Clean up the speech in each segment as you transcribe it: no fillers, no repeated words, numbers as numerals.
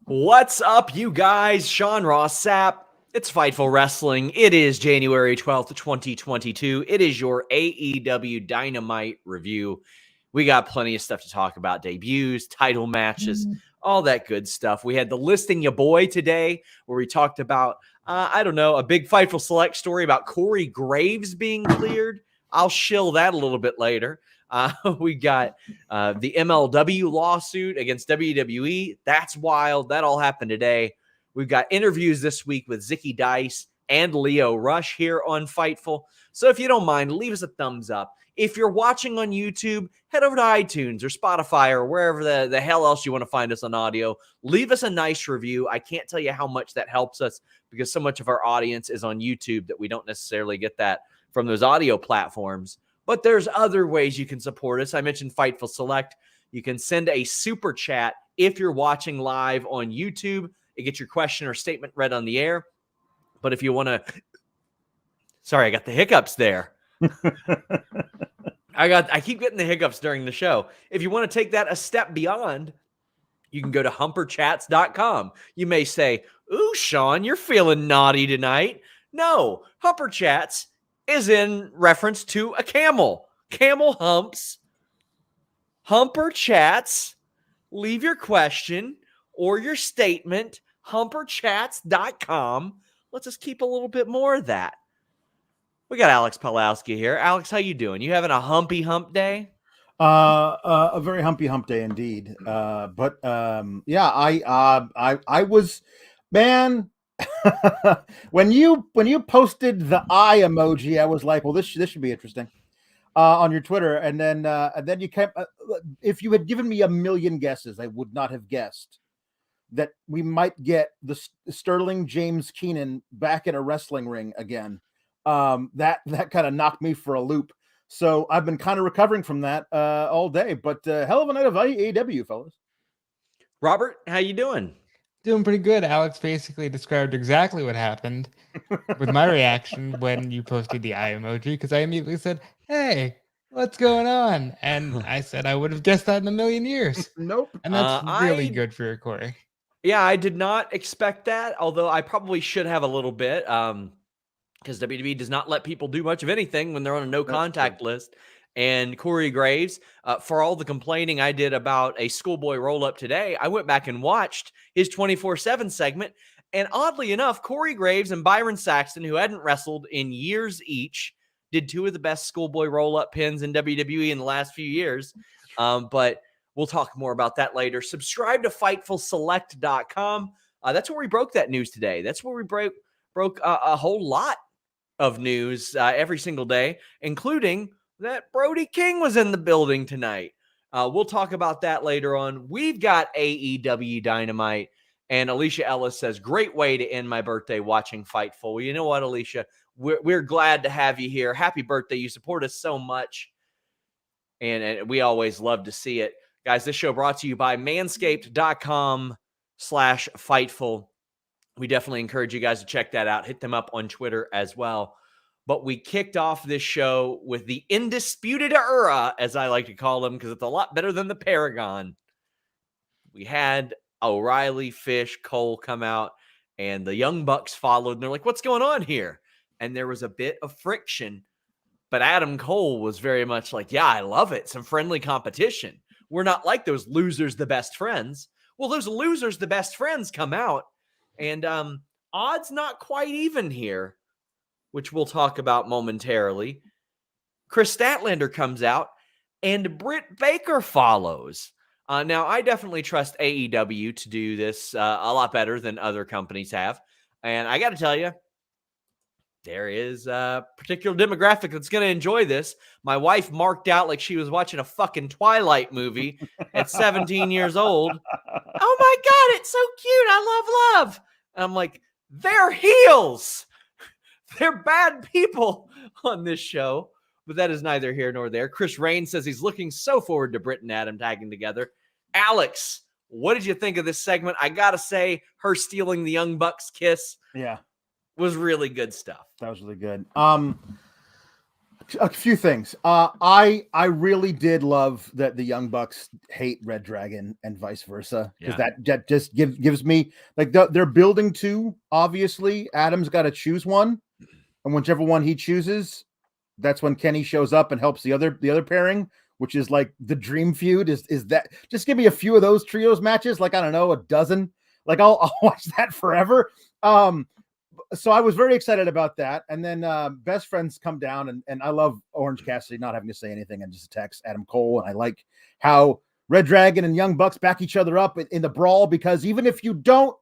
What's up, you guys? Sean Ross Sapp. It's Fightful Wrestling. It is January 12th, 2022. It is your AEW Dynamite review. We got plenty of stuff to talk about. Debuts, title matches, all that good stuff. We had the Listing Ya Boy today where we talked about, a big Fightful Select story about Corey Graves being cleared. I'll shill that a little bit later. We got the MLW lawsuit against WWE. That's wild. That all happened today. We've got interviews this week with Zicky Dice and Leo Rush here on Fightful. So if you don't mind, leave us a thumbs up. If you're watching on YouTube, head over to iTunes or Spotify or wherever the hell else you want to find us on audio. Leave us a nice review. I can't tell you how much that helps us because so much of our audience is on YouTube that we don't necessarily get that from those audio platforms. But there's other ways you can support us. I mentioned Fightful Select. You can send a super chat if you're watching live on YouTube. It gets your question or statement read on the air. But if you want to... Sorry, I got the hiccups there. I keep getting the hiccups during the show. If you want to take that a step beyond, you can go to humperchats.com. You may say, "Ooh, Sean, you're feeling naughty tonight." No, Humper Chats is in reference to a camel. Camel humps. Humper Chats. Leave your question or your statement. Humperchats.com. Let's just keep a little bit more of that. We got Alex Pawlowski here. Alex, how you doing? You having a humpy hump day? A very humpy hump day indeed. I was, man. when you posted the eye emoji, I was like, well, this should be interesting on your Twitter. And then you kept. If you had given me a million guesses, I would not have guessed that we might get the Sterling James Keenan back in a wrestling ring again. That kind of knocked me for a loop. So I've been kind of recovering from that all day. But hell of a night of AEW, fellas. Robert, how you doing? Doing pretty good. Alex basically described exactly what happened with my reaction when you posted the eye emoji, because I immediately said, "Hey, what's going on?" And I said I would have guessed that in a million years. Nope. And that's really good for your Corey. Yeah, I did not expect that, although I probably should have a little bit, because WWE does not let people do much of anything when they're on a no-contact list. And Corey Graves, for all the complaining I did about a schoolboy roll-up today, I went back and watched his 24/7 segment. And oddly enough, Corey Graves and Byron Saxton, who hadn't wrestled in years each, did two of the best schoolboy roll-up pins in WWE in the last few years. But we'll talk more about that later. Subscribe to FightfulSelect.com. That's where we broke that news today. That's where we broke a whole lot of news every single day, including that Brody King was in the building tonight. We'll talk about that later on. We've got AEW Dynamite, and Alicia Ellis says, "Great way to end my birthday watching Fightful." You know what, Alicia? We're glad to have you here. Happy birthday. You support us so much, and we always love to see it. Guys, this show brought to you by manscaped.com/Fightful. We definitely encourage you guys to check that out. Hit them up on Twitter as well. But we kicked off this show with the Undisputed Era, as I like to call them, because it's a lot better than the Paragon. We had O'Reilly, Fish, Cole come out, and the Young Bucks followed. And they're like, "What's going on here?" And there was a bit of friction. But Adam Cole was very much like, "Yeah, I love it. Some friendly competition. We're not like those losers, the best friends." Well, those losers, the best friends come out. And odds not quite even here, which we'll talk about momentarily. Chris Statlander comes out, and Britt Baker follows. Now, I definitely trust AEW to do this a lot better than other companies have. And I got to tell you, there is a particular demographic that's going to enjoy this. My wife marked out like she was watching a fucking Twilight movie at 17 years old. "Oh my God, it's so cute. I love. And I'm like, they're heels. They're bad people on this show. But that is neither here nor there. Chris Rain says he's looking so forward to Britt and Adam tagging together. Alex, what did you think of this segment? I got to say, her stealing the Young Bucks kiss Yeah. was really good stuff. That was really good. A few things. I really did love that the Young Bucks hate Red Dragon and vice versa, because that just gives me like they're building two. Obviously, Adam's got to choose one, and whichever one he chooses, that's when Kenny shows up and helps the other pairing, which is like the dream feud. Is that just give me a few of those trios matches? Like I don't know, a dozen. Like I'll watch that forever. So I was very excited about that. And then best friends come down, and I love Orange Cassidy not having to say anything and just text Adam Cole. And I like how Red Dragon and Young Bucks back each other up in the brawl, because even if you don't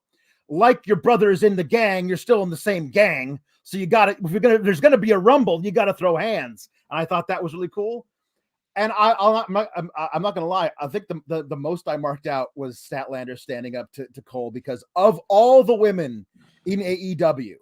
like your brothers in the gang, you're still in the same gang. So you got to, there's going to be a rumble, you got to throw hands. And I thought that was really cool. And I'm not going to lie. I think the most I marked out was Statlander standing up to Cole, because of all the women in AEW,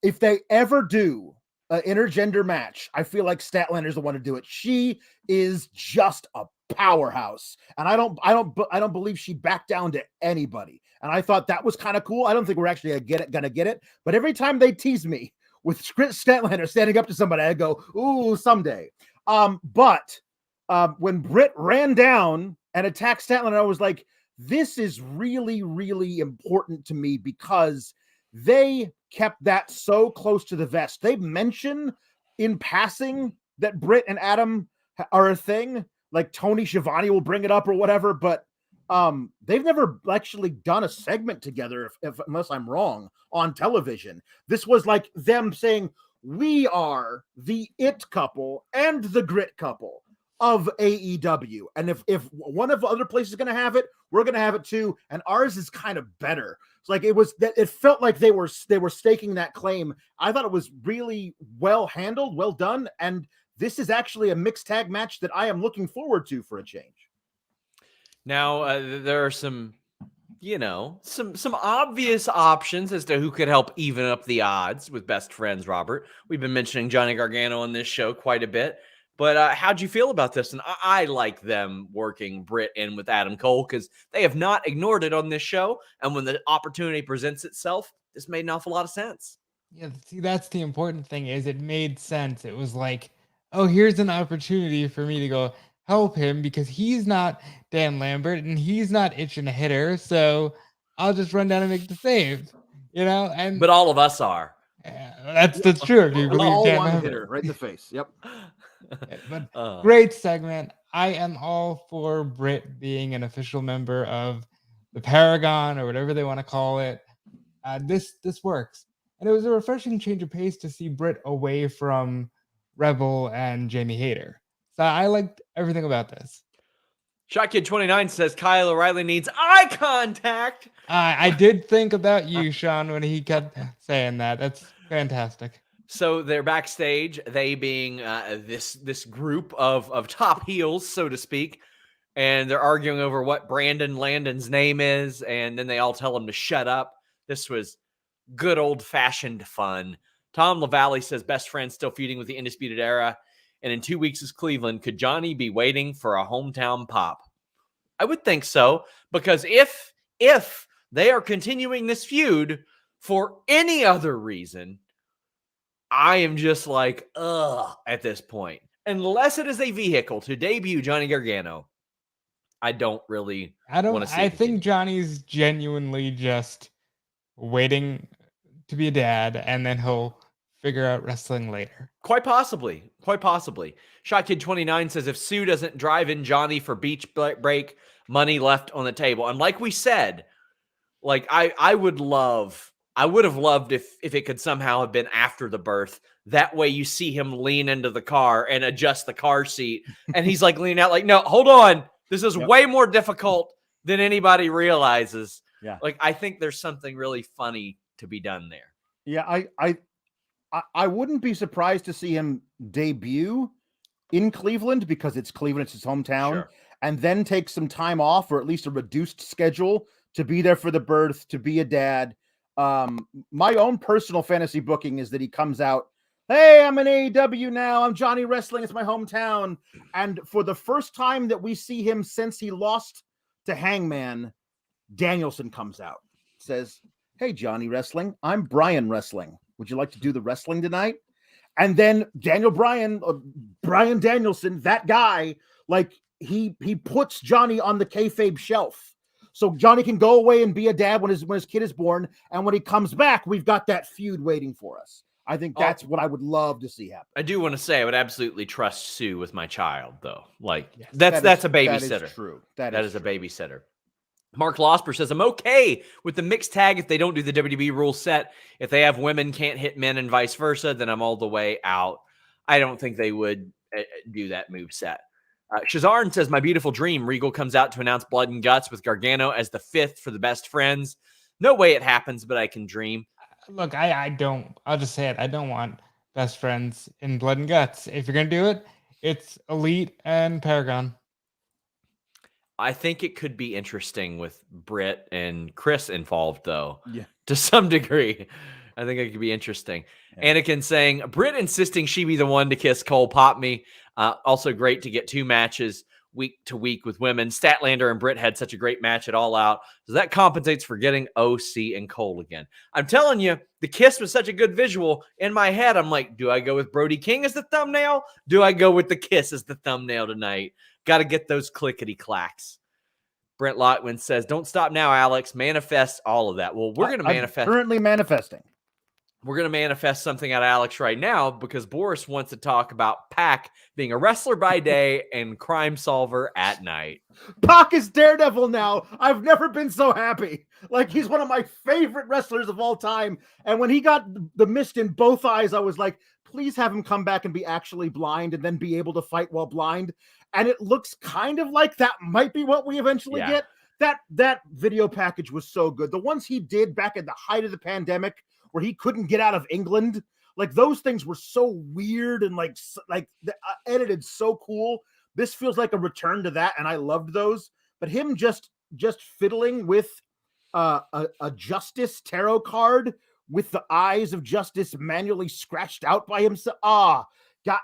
if they ever do an intergender match, I feel like Statlander's the one to do it. She is just a powerhouse, and I don't believe she backed down to anybody. And I thought that was kind of cool. I don't think we're actually gonna get it, but every time they tease me with Statlander standing up to somebody, I go, ooh, someday. But when Britt ran down and attacked Statlander, I was like, this is really, really important to me, because they kept that so close to the vest. They mention in passing that Britt and Adam are a thing, like Tony Schiavone will bring it up or whatever, but they've never actually done a segment together, unless I'm wrong, on television. This was like them saying, we are the it couple and the grit couple of AEW. And if one of the other places is going to have it, we're going to have it too. And ours is kind of better. It's like it felt like they were staking that claim. I thought it was really well handled, well done. And this is actually a mixed tag match that I am looking forward to for a change. Now, there are some obvious options as to who could help even up the odds with best friends, Robert. We've been mentioning Johnny Gargano on this show quite a bit. But how'd you feel about this? And I like them working Britt in with Adam Cole, because they have not ignored it on this show. And when the opportunity presents itself, this made an awful lot of sense. Yeah, see, that's the important thing, is it made sense. It was like, oh, here's an opportunity for me to go help him, because he's not Dan Lambert and he's not itching a hitter. So I'll just run down and make the save, And but all of us are. That's true. If you believe Dan Lambert, hitter right in the face. Yep. But great segment. I am all for Britt being an official member of the Paragon, or whatever they want to call it. This works. And it was a refreshing change of pace to see Britt away from Rebel and Jamie Hayter. So I liked everything about this. ShotKid29 says Kyle O'Reilly needs eye contact. I did think about you, Sean, when he kept saying that. That's fantastic. So they're backstage, they being this group of top heels, so to speak, and they're arguing over what Brandon Landon's name is, and then they all tell him to shut up. This was good old-fashioned fun. Tom LaValle says best friend still feuding with the Undisputed Era, and in 2 weeks is Cleveland. Could Johnny be waiting for a hometown pop? I would think so, because if they are continuing this feud for any other reason, I am just like, ugh, at this point. Unless it is a vehicle to debut Johnny Gargano, I don't really want to see it. I think Johnny's genuinely just waiting to be a dad, and then he'll figure out wrestling later. Quite possibly. ShotKid29 says if Sue doesn't drive in Johnny for beach break, money left on the table. And like we said, like I would have loved if it could somehow have been after the birth. That way you see him lean into the car and adjust the car seat. And he's like leaning out like, no, hold on. This is way more difficult than anybody realizes. Yeah. Like, I think there's something really funny to be done there. Yeah. I wouldn't be surprised to see him debut in Cleveland, because it's Cleveland, it's his hometown, Sure. And then take some time off, or at least a reduced schedule, to be there for the birth, to be a dad. My own personal fantasy booking is that he comes out, hey, I'm in AEW now. I'm Johnny Wrestling. It's my hometown. And for the first time that we see him since he lost to Hangman, Danielson comes out, says, hey, Johnny Wrestling, I'm Brian Wrestling. Would you like to do the wrestling tonight? And then Daniel Bryan, Bryan Danielson, that guy, like he puts Johnny on the kayfabe shelf. So Johnny can go away and be a dad when his kid is born. And when he comes back, we've got that feud waiting for us. I think that's what I would love to see happen. I do want to say I would absolutely trust Sue with my child, though. Like, Yes. that's a babysitter. That is true. That is a babysitter. Mark Losper says, I'm okay with the mixed tag if they don't do the WWE rule set. If they have women can't hit men and vice versa, then I'm all the way out. I don't think they would do that move set. Shazarn says, my beautiful dream. Regal comes out to announce Blood and Guts with Gargano as the 5th for the best friends. No way it happens, but I can dream. Look, I'll just say it. I don't want best friends in Blood and Guts. If you're going to do it, it's Elite and Paragon. I think it could be interesting with Britt and Chris involved, though. Yeah. To some degree. I think it could be interesting. Yeah. Anakin saying, Britt insisting she be the one to kiss Cole pop me. Also great to get 2 matches week to week with women. Statlander and Britt had such a great match at All Out. So that compensates for getting OC and Cole again. I'm telling you, the kiss was such a good visual. In my head, I'm like, do I go with Brody King as the thumbnail? Do I go with the kiss as the thumbnail tonight? Got to get those clickety clacks. Brent Lockman says, don't stop now, Alex. Manifest all of that. Well, we're going to manifest. I'm currently manifesting. We're going to manifest something out of Alex right now because Boris wants to talk about Pac being a wrestler by day and crime solver at night. Pac is Daredevil now. I've never been so happy. Like, he's one of my favorite wrestlers of all time. And when he got the mist in both eyes, I was like, please have him come back and be actually blind and then be able to fight while blind. And it looks kind of like that might be what we eventually get. That video package was so good. The ones he did back at the height of the pandemic where he couldn't get out of England, like those things were so weird and like edited so cool. This feels like a return to that, and I loved those. But him just fiddling with a Justice tarot card with the eyes of Justice manually scratched out by himself. God,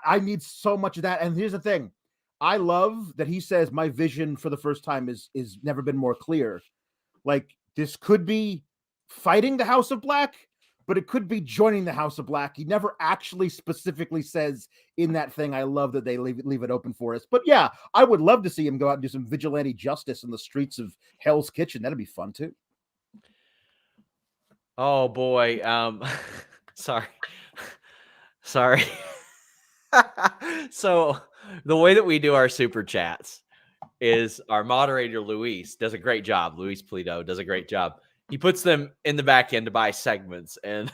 I need so much of that. And here's the thing. I love that he says my vision for the first time is never been more clear. Like, this could be fighting the House of Black, but it could be joining the House of Black. He never actually specifically says in that thing. I love that they leave it open for us. But yeah, I would love to see him go out and do some vigilante justice in the streets of Hell's Kitchen. That'd be fun too. Oh boy. Sorry. So the way that we do our super chats is our moderator, Luis, does a great job. Luis Polito does a great job. He puts them in the back end to buy segments. And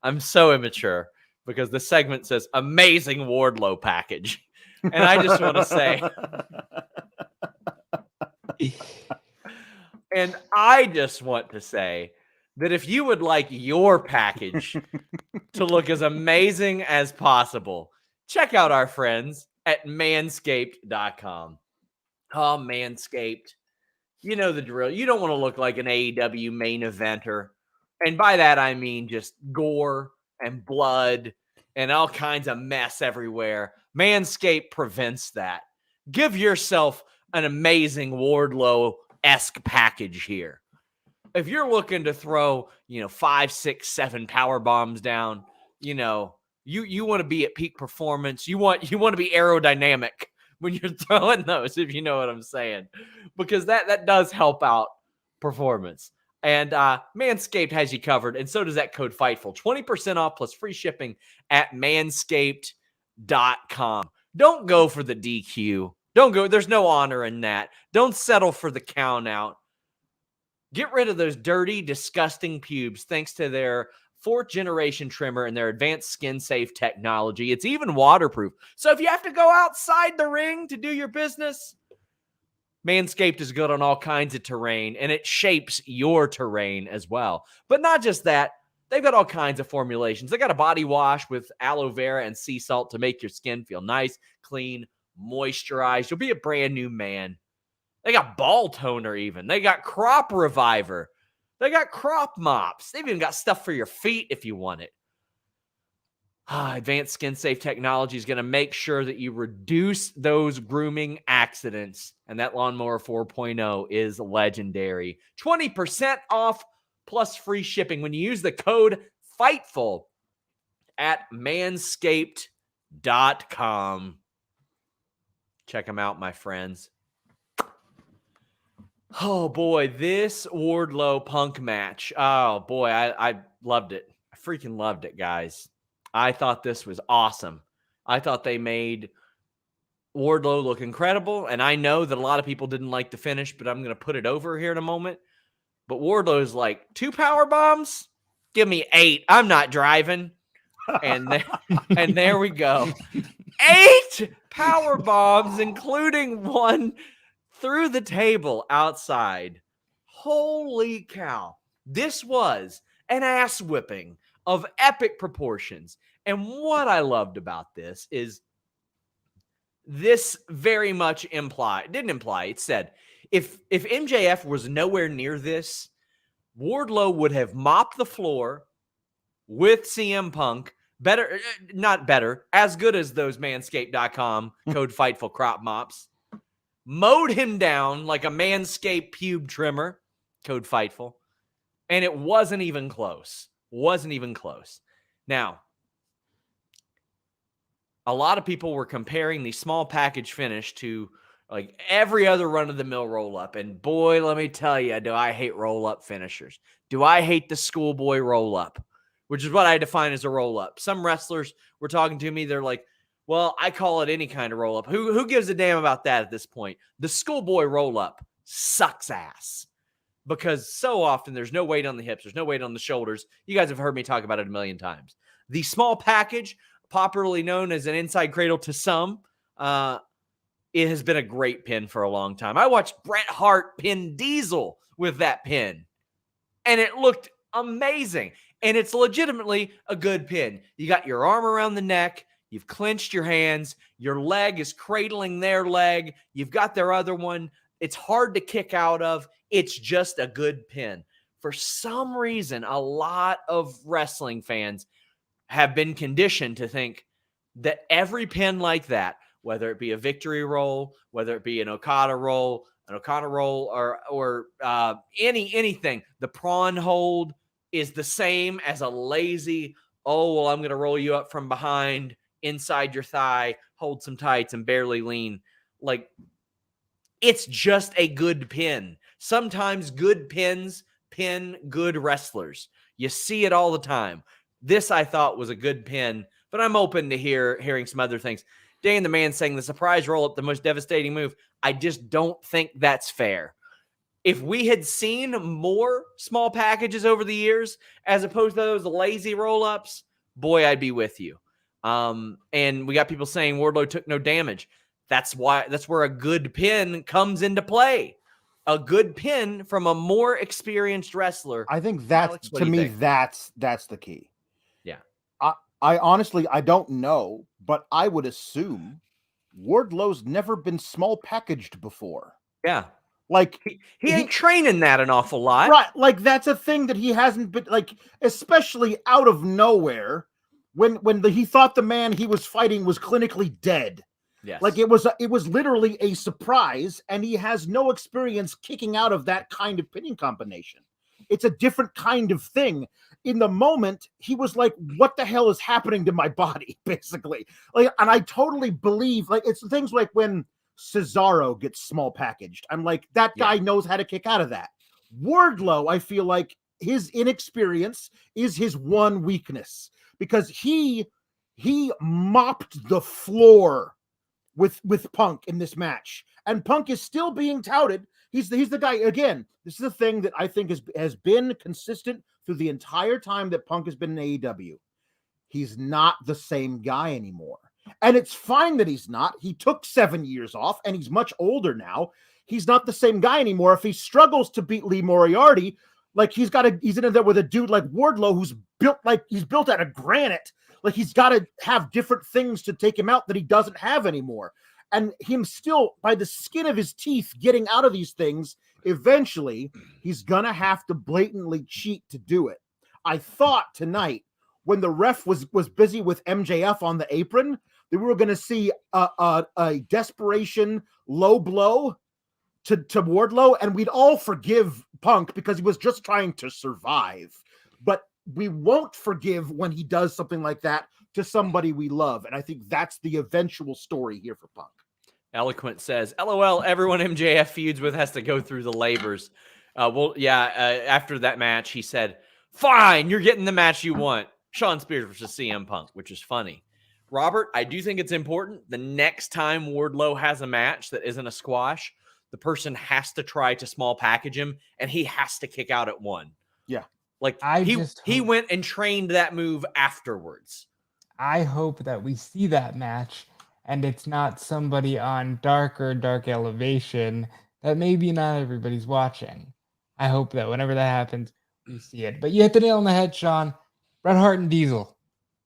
I'm so immature because the segment says amazing Wardlow package. And I just want to say, and I just want to say that if you would like your package to look as amazing as possible, check out our friends at manscaped.com. Oh, Manscaped. You know the drill. You don't want to look like an AEW main eventer. And by that, I mean just gore and blood and all kinds of mess everywhere. Manscaped prevents that. Give yourself an amazing Wardlow-esque package here. If you're looking to throw, 5, 6, 7 power bombs down, you want to be at peak performance. You want to be aerodynamic when you're throwing those, if you know what I'm saying, because that does help out performance. And Manscaped has you covered, and so does that code Fightful. 20% off plus free shipping at manscaped.com. Don't go for the DQ. Don't go. There's no honor in that. Don't settle for the count out. Get rid of those dirty, disgusting pubes thanks to their 4th generation trimmer and their advanced skin safe technology. It's even waterproof. So if you have to go outside the ring to do your business, Manscaped is good on all kinds of terrain, and it shapes your terrain as well. But not just that, they've got all kinds of formulations. They got a body wash with aloe vera and sea salt to make your skin feel nice, clean, moisturized. You'll be a brand new man. They got ball toner even. They got crop reviver. They got crop mops. They've even got stuff for your feet if you want it. Advanced skin safe technology is going to make sure that you reduce those grooming accidents. And that Lawnmower 4.0 is legendary. 20% off plus free shipping when you use the code FIGHTFUL at manscaped.com. Check them out, my friends. Oh, boy, this Wardlow Punk match. Oh, boy, I loved it. I freaking loved it, guys. I thought this was awesome. I thought they made Wardlow look incredible, and I know that a lot of people didn't like the finish, but I'm going to put it over here in a moment. But Wardlow's like, 2 power bombs? Give me 8. I'm not driving. And there we go. 8 power bombs, including one through the table outside. Holy cow. This was an ass whipping of epic proportions. And what I loved about this is this very much it said, if MJF was nowhere near this, Wardlow would have mopped the floor with CM Punk. Not better, as good as those manscaped.com code Fightful crop mops. Mowed him down like a Manscaped pube trimmer, code Fightful. And it wasn't even close. Now, a lot of people were comparing the small package finish to like every other run-of-the-mill roll-up. And boy, let me tell you, do I hate roll-up finishers. Do I hate the schoolboy roll-up, which is what I define as a roll-up. Some wrestlers were talking to me. They're like, well, I call it any kind of roll-up. Who gives a damn about that at this point? The schoolboy roll-up sucks ass because so often there's no weight on the hips. There's no weight on the shoulders. You guys have heard me talk about it a million times. The small package, popularly known as an inside cradle to some, it has been a great pin for a long time. I watched Bret Hart pin Diesel with that pin, and it looked amazing. And it's legitimately a good pin. You got your arm around the neck. You've clenched your hands. Your leg is cradling their leg. You've got their other one. It's hard to kick out of. It's just a good pin. For some reason, a lot of wrestling fans have been conditioned to think that every pin like that, whether it be a victory roll, whether it be an Okada roll, or anything, the prawn hold is the same as a lazy, oh, well, I'm going to roll you up from behind, inside your thigh, hold some tights, and barely lean. Like, it's just a good pin. Sometimes good pins pin good wrestlers. You see it all the time. This, I thought, was a good pin, but I'm open to hearing some other things. Dan the Man saying the surprise roll-up, the most devastating move. I just don't think that's fair. If we had seen more small packages over the years, as opposed to those lazy roll-ups, boy, I'd be with you. And we got people saying Wardlow took no damage. That's where a good pin comes into play. A good pin from a more experienced wrestler. I think that's, Alex, to me, that's the key. Yeah. I honestly, I don't know, but I would assume Wardlow's never been small packaged before. Yeah. Like he ain't training that an awful lot. Right. Like that's a thing that he hasn't been, like, especially out of nowhere when he thought the man he was fighting was clinically dead. Yes. Like it was literally a surprise, and he has no experience kicking out of that kind of pinning combination. It's a different kind of thing. In the moment, he was like, what the hell is happening to my body, basically? Like, and I totally believe, like, it's things like when Cesaro gets small packaged. I'm like, that guy knows how to kick out of that. Wardlow, I feel like his inexperience is his one weakness, because he mopped the floor with Punk in this match, and Punk is still being touted. He's the guy. Again, this is the thing that I think has been consistent through the entire time that Punk has been in AEW. He's not the same guy anymore. And it's fine that he's not. He took 7 years off, and he's much older now. He's not the same guy anymore. If he struggles to beat Lee Moriarty, like he's in there with a dude like Wardlow who's built out of granite. Like he's got to have different things to take him out that he doesn't have anymore. And him still, by the skin of his teeth, getting out of these things, eventually he's going to have to blatantly cheat to do it. I thought tonight, when the ref was busy with MJF on the apron, that we were going to see a desperation low blow to Wardlow, and we'd all forgive Punk because he was just trying to survive. But we won't forgive when he does something like that to somebody we love. And I think that's the eventual story here for Punk. Eloquent says, LOL, everyone MJF feuds with has to go through the labors. After that match, he said, fine, you're getting the match you want. Shawn Spears versus CM Punk, which is funny. Robert, I do think it's important. The next time Wardlow has a match that isn't a squash, the person has to try to small package him, and he has to kick out at one. Yeah. Like, he went and trained that move afterwards. I hope that we see that match, and it's not somebody on dark elevation that maybe not everybody's watching. I hope that whenever that happens, we see it. But you hit the nail on the head, Sean. Bret Hart and Diesel.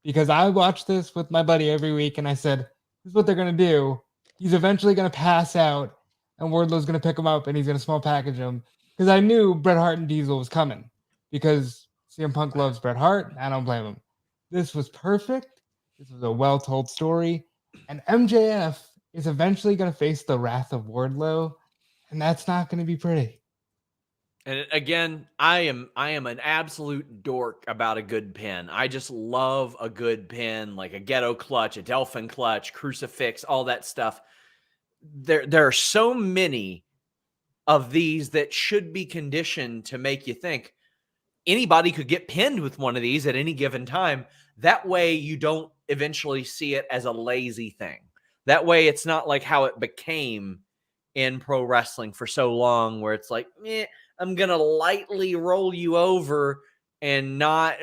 Because I watch this with my buddy every week, and I said, this is what they're going to do. He's eventually going to pass out, and Wardlow's going to pick him up, and he's going to small package him. Because I knew Bret Hart and Diesel was coming. Because CM Punk loves Bret Hart. I don't blame him. This was perfect. This was a well-told story. And MJF is eventually going to face the wrath of Wardlow, and that's not going to be pretty. And again, I am an absolute dork about a good pin. I just love a good pin, like a ghetto clutch, a Delphin clutch, crucifix, all that stuff. There are so many of these that should be conditioned to make you think anybody could get pinned with one of these at any given time. That way you don't eventually see it as a lazy thing. That way it's not like how it became in pro wrestling for so long, where it's like, I'm going to lightly roll you over, and not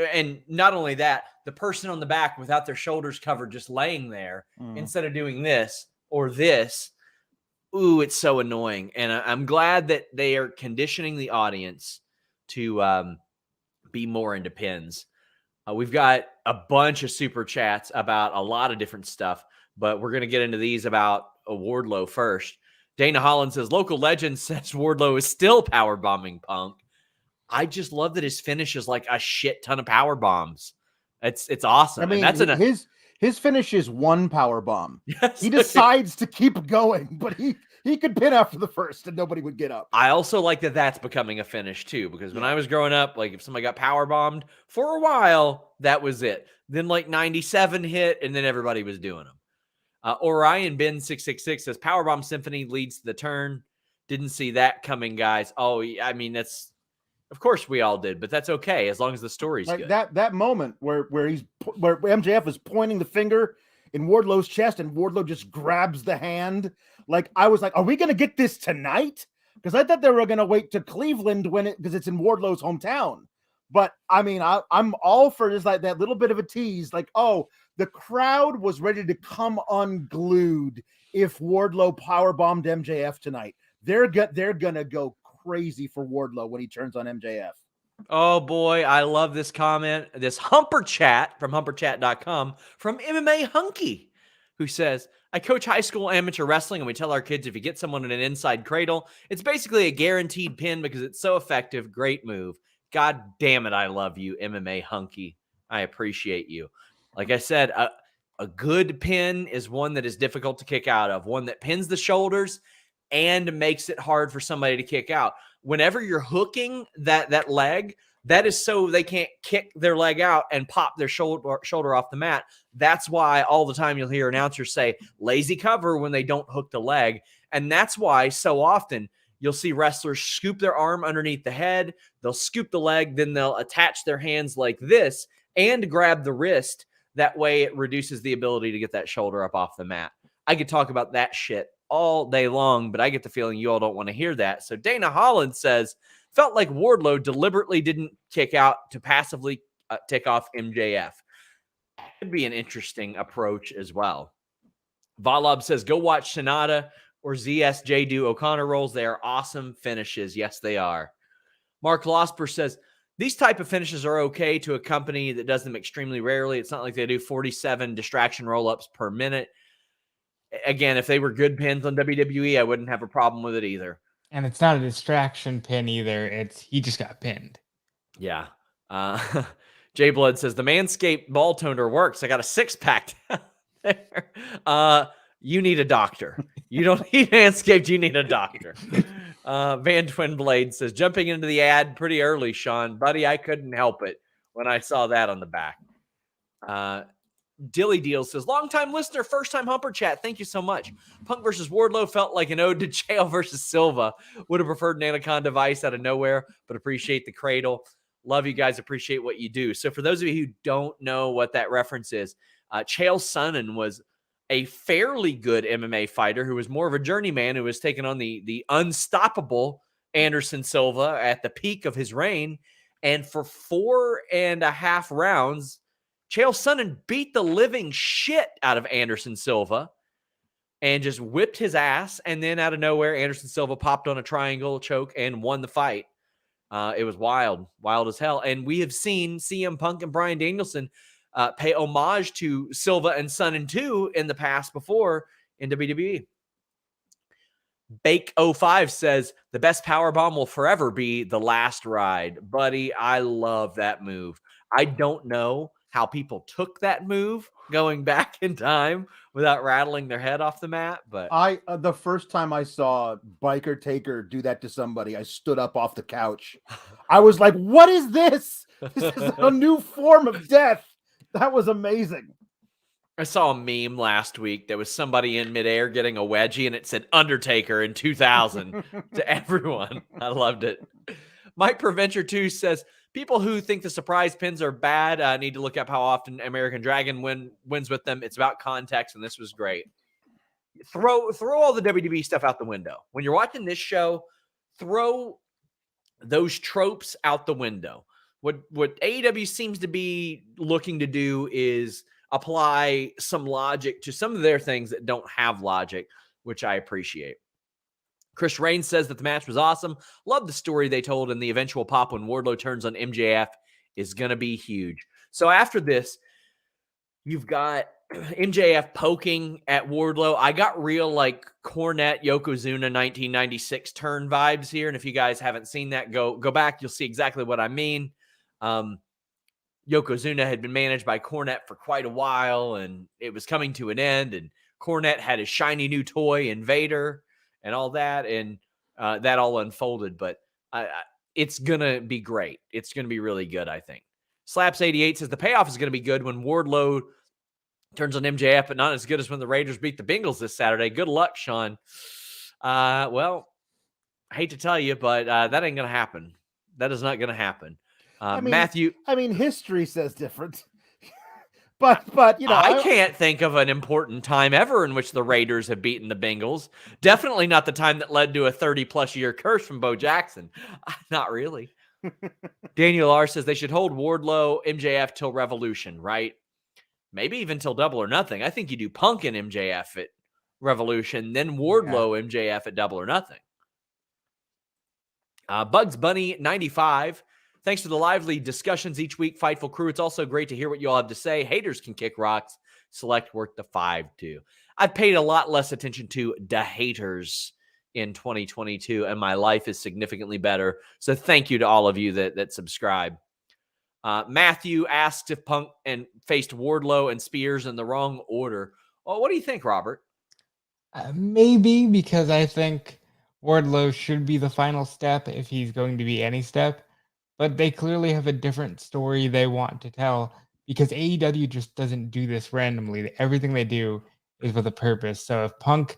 only that, the person on the back without their shoulders covered, just laying there instead of doing this or this. Ooh, it's so annoying. And I'm glad that they are conditioning the audience to be more into pins. We've got a bunch of super chats about a lot of different stuff, but we're going to get into these about Wardlow first. Dana Holland says, local legend says Wardlow is still power bombing Punk. I just love that his finish is like a shit ton of power bombs. It's awesome. I mean, and that's his finish is one power bomb. Yes. He decides to keep going, but he could pin after the first and nobody would get up. I also like that that's becoming a finish too, because when I was growing up, like if somebody got power bombed for a while, that was it. Then like 97 hit, and then everybody was doing them. Orion Ben 666 says Powerbomb Symphony leads to the turn. Didn't see that coming, guys. Oh, I mean, that's, of course we all did, but that's okay as long as the story's like good. That moment where MJF is pointing the finger in Wardlow's chest and Wardlow just grabs the hand. Like, I was like, are we going to get this tonight? Because I thought they were going to wait to Cleveland because it's in Wardlow's hometown. But I mean, I'm all for just like that little bit of a tease. Like, oh, the crowd was ready to come unglued if Wardlow powerbombed MJF tonight. They're going to go crazy for Wardlow when he turns on MJF. Oh boy, I love this comment. This Humper Chat from humperchat.com from MMA Hunky, who says, I coach high school amateur wrestling, and we tell our kids if you get someone in an inside cradle, it's basically a guaranteed pin because it's so effective. Great move. God damn it, I love you, MMA Hunky. I appreciate you. Like I said, a good pin is one that is difficult to kick out of, one that pins the shoulders and makes it hard for somebody to kick out. Whenever you're hooking that leg, that is so they can't kick their leg out and pop their shoulder off the mat. That's why all the time you'll hear announcers say lazy cover when they don't hook the leg. And that's why so often you'll see wrestlers scoop their arm underneath the head. They'll scoop the leg, then they'll attach their hands like this and grab the wrist. That way it reduces the ability to get that shoulder up off the mat. I could talk about that shit all day long, but I get the feeling you all don't want to hear that. So Dana Holland says, felt like Wardlow deliberately didn't kick out to passively tick off MJF. Could be an interesting approach as well. Valob says, go watch Sonata or ZSJ do O'Connor rolls. They are awesome finishes. Yes, they are. Mark Losper says, these type of finishes are okay to a company that does them extremely rarely. It's not like they do 47 distraction roll-ups per minute. Again, if they were good pins on WWE, I wouldn't have a problem with it either. And it's not a distraction pin either. It's he just got pinned. Yeah. Jay Blood says, the Manscaped ball toner works. I got a six-pack down there. You need a doctor. You don't need Manscaped. You need a doctor. Van Twin Blade says, jumping into the ad pretty early, Sean. Buddy, I couldn't help it. when I saw that on the back. Dilly Deal says, long-time listener, first-time Humper Chat. Thank you so much. Punk versus Wardlow felt like an ode to Chael versus Silva. Would have preferred an Anaconda Vice out of nowhere, but appreciate the cradle. Love you guys. Appreciate what you do. So for those of you who don't know what that reference is, Chael Sonnen was a fairly good MMA fighter who was more of a journeyman who was taking on the unstoppable Anderson Silva at the peak of his reign. And for 4.5 rounds, Chael Sonnen beat the living shit out of Anderson Silva and just whipped his ass. And then out of nowhere, Anderson Silva popped on a triangle choke and won the fight. It was wild as hell. And we have seen CM Punk and Bryan Danielson pay homage to Silva and Sonnen too in the past before in WWE. Bake05 says, the best powerbomb will forever be the last ride. Buddy, I love that move. I don't know how people took that move going back in time without rattling their head off the mat. But the first time I saw Biker Taker do that to somebody, I stood up off the couch. I was like, what is this? This is a new form of death. That was amazing. I saw a meme last week. There was somebody in midair getting a wedgie and it said Undertaker in 2000 to everyone. I loved it. Mike Preventure 2 says, people who think the surprise pins are bad need to look up how often American Dragon wins with them. It's about context, and this was great. Throw all the WWE stuff out the window. When you're watching this show, throw those tropes out the window. What AEW seems to be looking to do is apply some logic to some of their things that don't have logic, which I appreciate. Chris Rain says that the match was awesome. Love the story they told, and the eventual pop when Wardlow turns on MJF is going to be huge. So after this, you've got MJF poking at Wardlow. I got real like Cornette, Yokozuna 1996 turn vibes here. And if you guys haven't seen that, go back. You'll see exactly what I mean. Yokozuna had been managed by Cornette for quite a while, and it was coming to an end. And Cornette had his shiny new toy, Invader, and all that, and that all unfolded. But it's going to be great. It's going to be really good, I think. Slaps88 says the payoff is going to be good when Wardlow turns on MJF, but not as good as when the Raiders beat the Bengals this Saturday. Good luck, Sean. Well, I hate to tell you, but that ain't going to happen. That is not going to happen. Matthew. I mean, history says different. But you know, I can't think of an important time ever in which the Raiders have beaten the Bengals. Definitely not the time that led to a 30-plus year curse from Bo Jackson. Not really. Daniel R. says they should hold Wardlow, MJF till Revolution, right? Maybe even till Double or Nothing. I think you do Punk and MJF at Revolution, then Wardlow, MJF at Double or Nothing. Bugs Bunny 95. Thanks for the lively discussions each week, Fightful crew. It's also great to hear what you all have to say. Haters can kick rocks. Select work the 5 too. I've paid a lot less attention to the haters in 2022, and my life is significantly better. So thank you to all of you that subscribe. Matthew asked if Punk and faced Wardlow and Spears in the wrong order. Well, what do you think, Robert? Maybe, because I think Wardlow should be the final step if he's going to be any step. But they clearly have a different story they want to tell, because AEW just doesn't do this randomly. Everything they do is with a purpose. So if Punk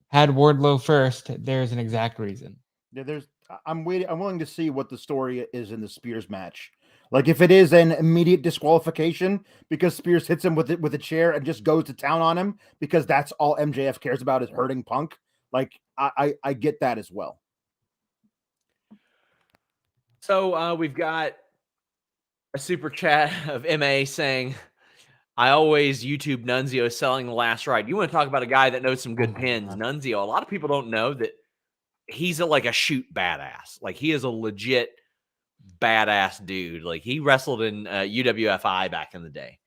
had Wardlow first, there's an exact reason. Yeah, I'm willing to see what the story is in the Spears match. Like if it is an immediate disqualification because Spears hits him with a chair and just goes to town on him because that's all MJF cares about is hurting Punk. Like I get that as well. So we've got a super chat of MA saying, I always YouTube Nunzio selling the last ride. You want to talk about a guy that knows some good pins. Nunzio, a lot of people don't know that he's like a shoot badass. Like he is a legit badass dude. Like he wrestled in UWFI back in the day.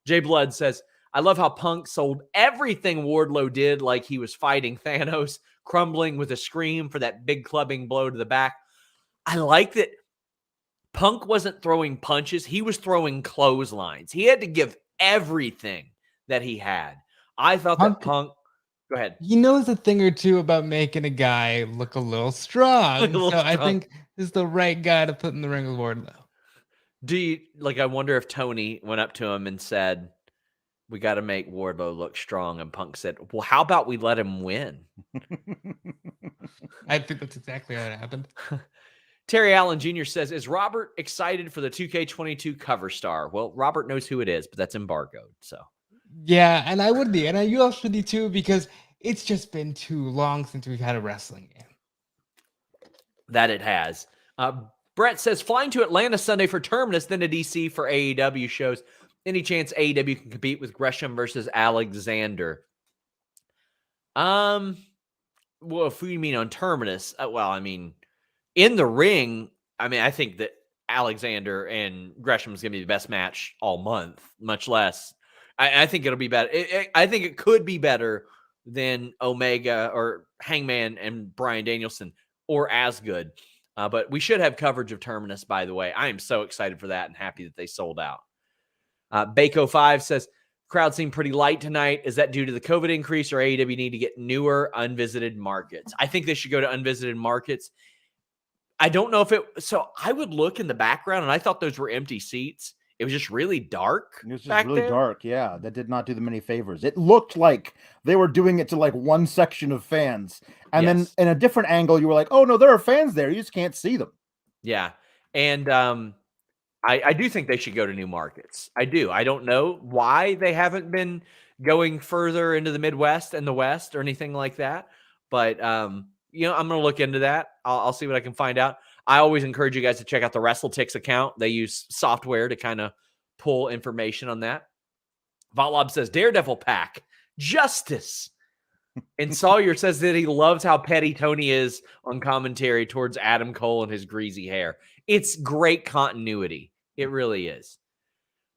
Jay Blood says, I love how Punk sold everything Wardlow did like he was fighting Thanos, crumbling with a scream for that big clubbing blow to the back. I like that Punk wasn't throwing punches. He was throwing clotheslines. He had to give everything that he had. I thought that Punk, go ahead. He knows a thing or two about making a guy look a little strong. I think this is the right guy to put in the ring with Wardlow. I wonder if Tony went up to him and said, we got to make Wardlow look strong. And Punk said, well, how about we let him win? I think that's exactly how it happened. Terry Allen Jr. says, is Robert excited for the 2K22 cover star? Well, Robert knows who it is, but that's embargoed. So, yeah, and I would be, and you all should be too, because it's just been too long since we've had a wrestling game. That it has. Brett says, flying to Atlanta Sunday for Terminus, then to DC for AEW shows. Any chance AEW can compete with Gresham versus Alexander? Well, if we mean on Terminus, in the ring, I think that Alexander and Gresham is going to be the best match all month, much less. I think it'll be better. I think it could be better than Omega or Hangman and Bryan Danielson, or as good. But we should have coverage of Terminus, by the way. I am so excited for that and happy that they sold out. Bako5 says, crowd seemed pretty light tonight. Is that due to the COVID increase, or AEW need to get newer unvisited markets? I think they should go to unvisited markets. I don't know if so I would look in the background, and I thought those were empty seats. It was just really dark. It was just really dark. Yeah, that did not do them any favors. It looked like they were doing it to like one section of fans. And then in a different angle, you were like, oh no, there are fans there. You just can't see them. Yeah. And I do think they should go to new markets. I do. I don't know why they haven't been going further into the Midwest and the West or anything like that. But, I'm going to look into that. I'll see what I can find out. I always encourage you guys to check out the WrestleTix account. They use software to kind of pull information on that. Votlob says, Daredevil pack. Justice. And Sawyer says that he loves how petty Tony is on commentary towards Adam Cole and his greasy hair. It's great continuity. It really is.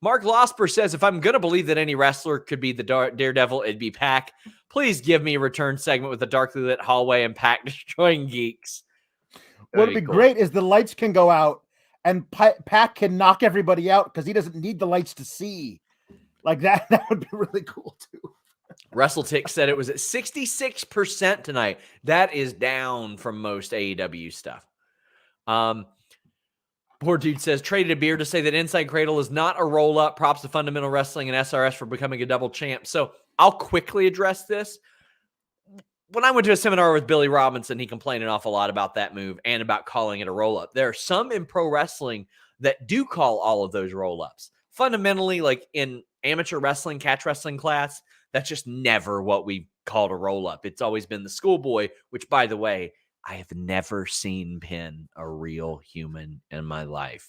Mark Losper says, if I'm going to believe that any wrestler could be the Daredevil, it'd be Pac. Please give me a return segment with a darkly lit hallway and Pac destroying geeks. What would be great is the lights can go out and Pac can knock everybody out because he doesn't need the lights to see. Like that would be really cool too. WrestleTix said it was at 66% tonight. That is down from most AEW stuff. Poor dude says, traded a beer to say that Inside Cradle is not a roll-up. Props to Fundamental Wrestling and SRS for becoming a double champ. So I'll quickly address this. When I went to a seminar with Billy Robinson, he complained an awful lot about that move and about calling it a roll-up. There are some in pro wrestling that do call all of those roll-ups. Fundamentally, like in amateur wrestling, catch wrestling class, that's just never what we called a roll-up. It's always been the schoolboy, which, by the way, I have never seen pin a real human in my life.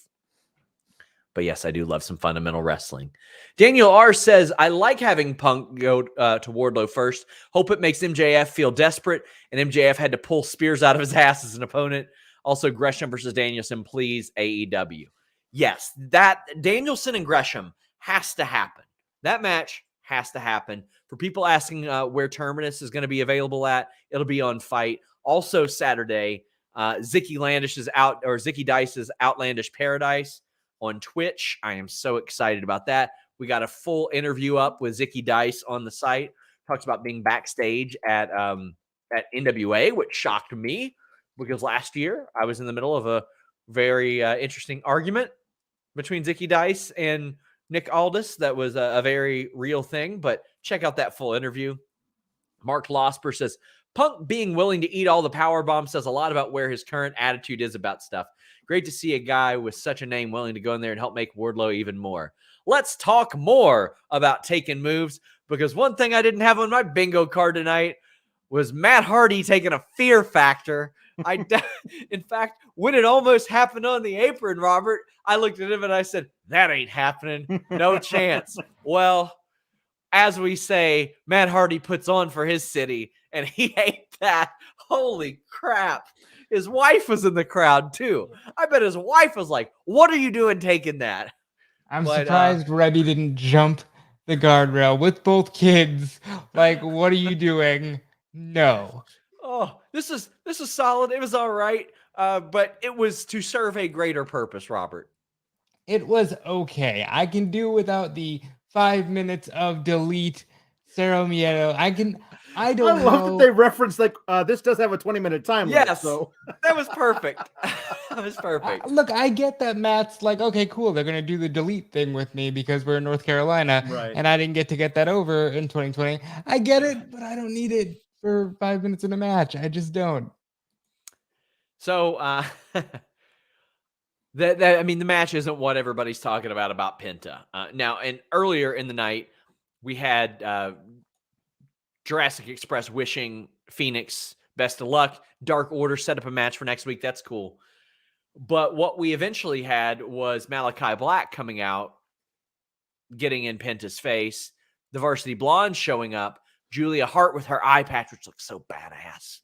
But yes, I do love some fundamental wrestling. Daniel R. says, I like having Punk go to Wardlow first. Hope it makes MJF feel desperate, and MJF had to pull spears out of his ass as an opponent. Also, Gresham versus Danielson, please, AEW. Yes, that Danielson and Gresham has to happen. That match has to happen. For people asking where Terminus is going to be available at, it'll be on Fight. Also Saturday, Zicky Dice's Outlandish Paradise on Twitch. I am so excited about that. We got a full interview up with Zicky Dice on the site. Talks about being backstage at NWA, which shocked me because last year I was in the middle of a very interesting argument between Zicky Dice and Nick Aldis. That was a very real thing, but check out that full interview. Mark Losper says, Punk being willing to eat all the power bombs says a lot about where his current attitude is about stuff. Great to see a guy with such a name willing to go in there and help make Wardlow even more. Let's talk more about taking moves, because one thing I didn't have on my bingo card tonight was Matt Hardy taking a fear factor. In fact, when it almost happened on the apron, Robert, I looked at him and I said, that ain't happening. No chance. Well, as we say, Matt Hardy puts on for his city, and he ate that. Holy crap. His wife was in the crowd, too. I bet his wife was like, what are you doing taking that? I'm surprised Rebby didn't jump the guardrail with both kids. Like, what are you doing? No. Oh, this is solid. It was all right. But it was to serve a greater purpose, Robert. It was okay. I can do without the 5 minutes of delete Cero Miedo. I don't love know. that they reference like this does have a 20-minute time limit. Yes. So That was perfect. That was perfect. Look, I get that Matt's like, okay, cool. They're gonna do the delete thing with me because we're in North Carolina, Right. and I didn't get to get that over in 2020. I get it, but I don't need it for 5 minutes in a match. I just don't. So, I mean, the match isn't what everybody's talking about Penta. Now, and earlier in the night, we had Jurassic Express wishing Phoenix best of luck. Dark Order set up a match for next week. That's cool. But what we eventually had was Malachi Black coming out, getting in Penta's face. The Varsity Blonde showing up. Julia Hart with her eye patch, which looks so badass.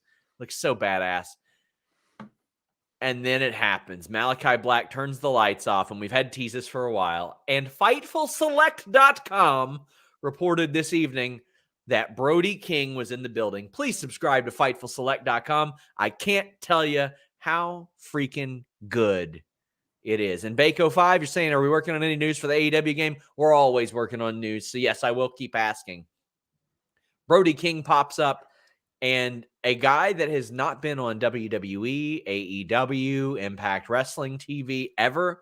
And then it happens. Malachi Black turns the lights off, and we've had teases for a while. And FightfulSelect.com reported this evening that Brody King was in the building. Please subscribe to FightfulSelect.com. I can't tell you how freaking good it is. And Bako5, you're saying, are we working on any news for the AEW game? We're always working on news. So yes, I will keep asking. Brody King pops up, and a guy that has not been on WWE, AEW, Impact Wrestling TV ever.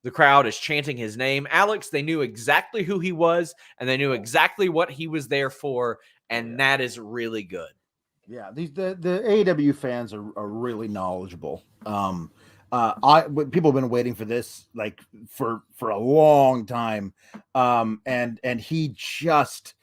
The crowd is chanting his name. Alex, they knew exactly who he was, and they knew exactly what he was there for, and that is really good. Yeah, the AEW fans are really knowledgeable. People have been waiting for this like for a long time, and he just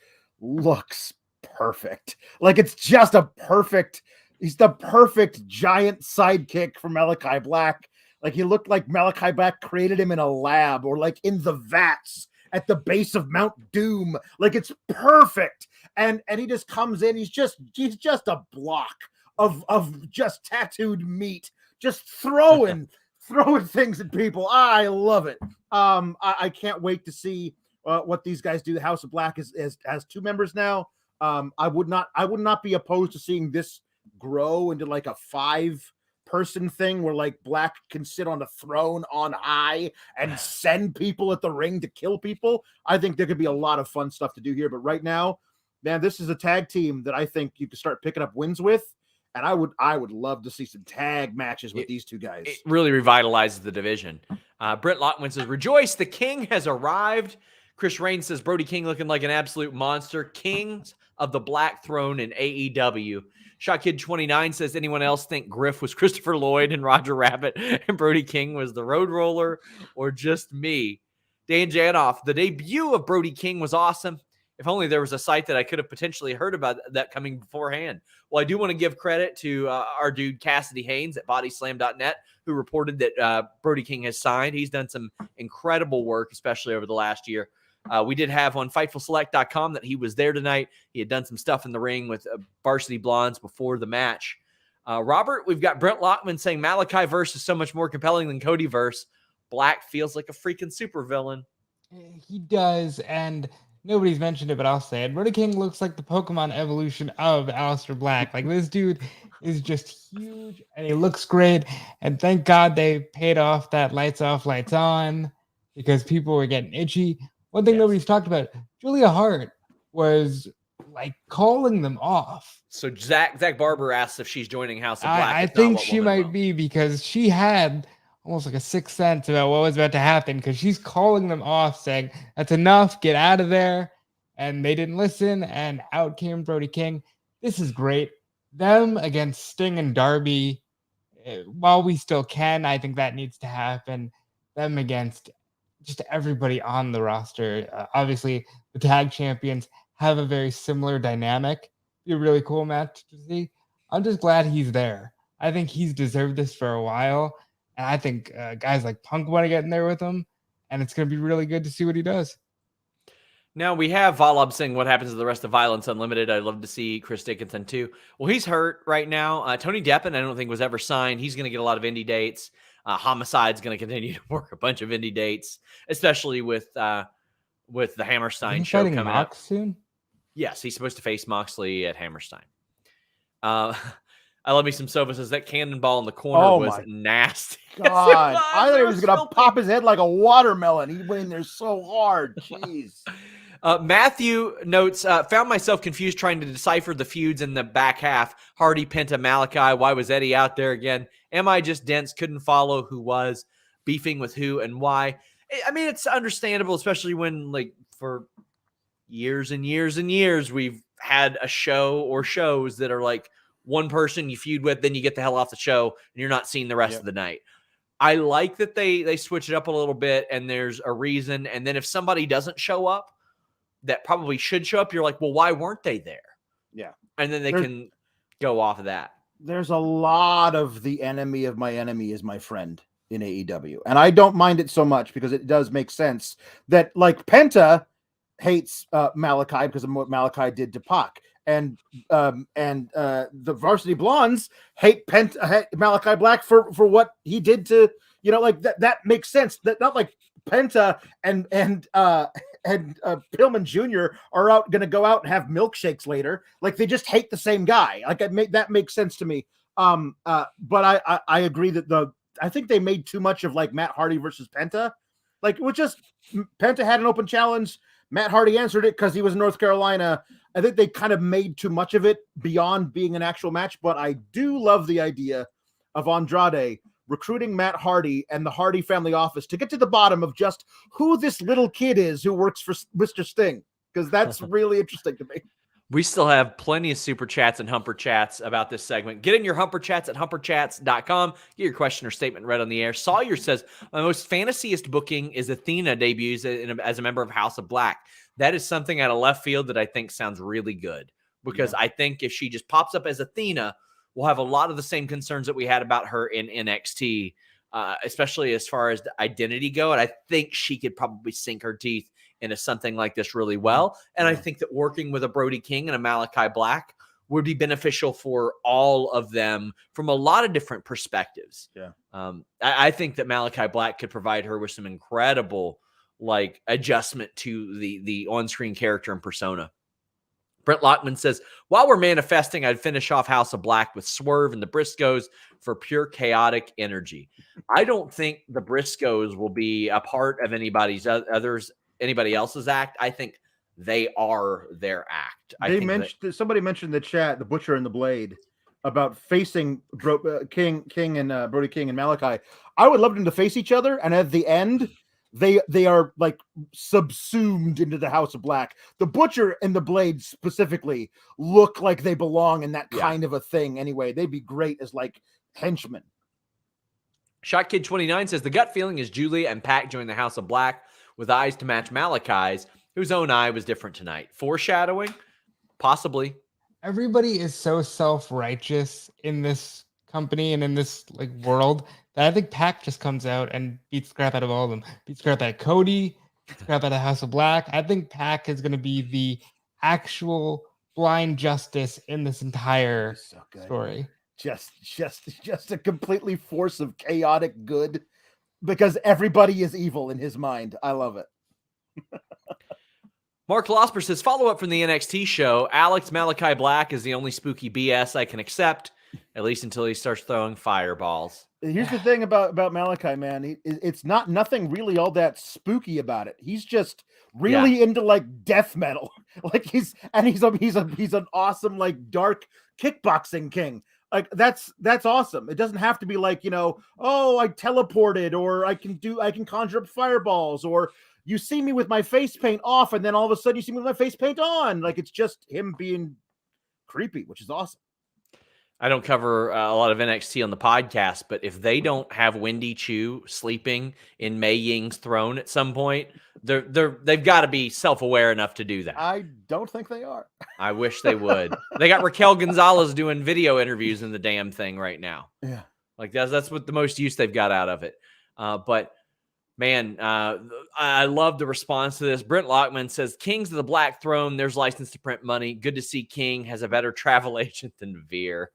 looks perfect. Like it's just a perfect. He's the perfect giant sidekick for Malachi Black. Like he looked like Malachi Black created him in a lab or like in the vats at the base of Mount Doom. Like it's perfect. And he just comes in. He's just a block of just tattooed meat, just throwing things at people. I love it. I can't wait to see what these guys do. The House of Black has 2 members now. I would not be opposed to seeing this grow into like a 5-person thing where like Black can sit on a throne on high and send people at the ring to kill people. I think there could be a lot of fun stuff to do here. But right now, man, this is a tag team that I think you could start picking up wins with. And I would love to see some tag matches with these 2 guys. It really revitalizes the division. Brent Lockman says, rejoice, the King has arrived. Chris Rain says, Brody King looking like an absolute monster. Kings of the Black Throne in AEW. Shotkid29 says, anyone else think Griff was Christopher Lloyd and Roger Rabbit and Brody King was the Road Roller, or just me? Dan Janoff, the debut of Brody King was awesome. If only there was a site that I could have potentially heard about that coming beforehand. Well, I do want to give credit to our dude Cassidy Haynes at bodyslam.net, who reported that Brody King has signed. He's done some incredible work, especially over the last year. We did have on FightfulSelect.com that he was there tonight. He had done some stuff in the ring with Varsity Blondes before the match. Robert, we've got Brent Lockman saying Malachi verse is so much more compelling than Cody verse. Black feels like a freaking supervillain. He does, and nobody's mentioned it, but I'll say it. Brody King looks like the Pokemon evolution of Aleister Black. Like this dude is just huge, and he looks great. And thank God they paid off that lights off, lights on, because people were getting itchy. One thing nobody's talked about, Julia Hart was like calling them off. So Zach Barber asks if she's joining House of Black. I think she might be, because she had almost like a sixth sense about what was about to happen, because she's calling them off, saying, that's enough, get out of there. And they didn't listen, and out came Brody King. This is great. Them against Sting and Darby, while we still can, I think that needs to happen. Them against just everybody on the roster. Obviously, the tag champions have a very similar dynamic. Be a really cool match to see. I'm just glad he's there. I think he's deserved this for a while. And I think guys like Punk want to get in there with him. And it's going to be really good to see what he does. Now we have Volab saying what happens to the rest of Violence Unlimited. I'd love to see Chris Dickinson too. Well, he's hurt right now. Tony Deppen, I don't think was ever signed. He's going to get a lot of indie dates. Homicide's going to continue to work a bunch of indie dates, especially with the Hammerstein show coming up soon. Yes, he's supposed to face Moxley at Hammerstein. I love me some Sova says that cannonball in the corner was nasty. God, I thought he was going to pop his head like a watermelon. He went in there so hard. Jeez. Matthew notes, found myself confused trying to decipher the feuds in the back half. Hardy, Penta, Malachi. Why was Eddie out there again? Am I just dense? Couldn't follow who was beefing with who and why. I mean, it's understandable, especially when, like, for years and years and years, we've had a show or shows that are like one person you feud with, then you get the hell off the show and you're not seeing the rest of the night. I like that they switch it up a little bit and there's a reason. And then if somebody doesn't show up that probably should show up, you're like, well, why weren't they there? Yeah. And then they can go off of that. There's a lot of the enemy of my enemy is my friend in AEW. And I don't mind it so much because it does make sense that, like, Penta hates Malachi because of what Malachi did to Pac. And the Varsity Blondes hate Malachi Black for what he did to, you know, like that makes sense. That not like Penta and Pillman Jr. are going to go out and have milkshakes later. Like, they just hate the same guy. Like, that makes sense to me. But I agree that I think they made too much of, like, Matt Hardy versus Penta. Like, it was just Penta had an open challenge. Matt Hardy answered it because he was in North Carolina. I think they kind of made too much of it beyond being an actual match. But I do love the idea of Andrade recruiting Matt Hardy and the Hardy family office to get to the bottom of just who this little kid is who works for Mr. Sting, because that's really interesting to me. We still have plenty of super chats and humper chats about this segment. Get in your humper chats at humperchats.com. Get your question or statement read on the air. Sawyer says, my most fantasyist booking is Athena debuts as a member of House of Black. That is something out of left field that I think sounds really good, because I think if she just pops up as Athena, we'll have a lot of the same concerns that we had about her in NXT, especially as far as the identity go. And I think she could probably sink her teeth into something like this really well. And I think that working with a Brody King and a Malachi Black would be beneficial for all of them from a lot of different perspectives. Yeah. I think that Malachi Black could provide her with some incredible, like, adjustment to the on-screen character and persona. Brent Lockman says, while we're manifesting, I'd finish off House of Black with Swerve and the Briscoes for pure chaotic energy. I don't think the Briscoes will be a part of anybody else's act. I think they are their act. Somebody mentioned in the chat, the Butcher and the Blade, about facing King and Brody King and Malachi. I would love them to face each other, and at the end, they are like subsumed into the House of Black. The Butcher and the Blade specifically look like they belong in that kind of a thing. Anyway, they'd be great as, like, henchmen. Shot Kid 29 says the gut feeling is Julia and Pac join the House of Black with eyes to match Malachi's, whose own eye was different tonight. Foreshadowing, possibly. Everybody is so self-righteous in this company and in this, like, world that I think Pac just comes out and beats crap out of all of them. Beats crap out of Cody, beats crap out of House of Black. I think Pac is going to be the actual blind justice in this entire story. Just a completely force of chaotic good, because everybody is evil in his mind. I love it. Mark Losper says, follow up from the NXT show. Alex Malachi Black is the only spooky BS I can accept, at least until he starts throwing fireballs. Here's the thing about Malachi, man. It's nothing really all that spooky about it. He's just really into, like, death metal. Like, he's an awesome, like, dark kickboxing king. Like, that's awesome. It doesn't have to be like, you know, oh, I teleported, or I can conjure up fireballs, or you see me with my face paint off, and then all of a sudden you see me with my face paint on. Like, it's just him being creepy, which is awesome. I don't cover a lot of NXT on the podcast, but if they don't have Wendy Chu sleeping in Mei Ying's throne at some point, they've got to be self-aware enough to do that. I don't think they are. I wish they would. They got Raquel Gonzalez doing video interviews in the damn thing right now. Yeah, like that's what the most use they've got out of it. But man, I love the response to this. Brent Lockman says, Kings of the Black Throne, there's license to print money. Good to see King has a better travel agent than Veer.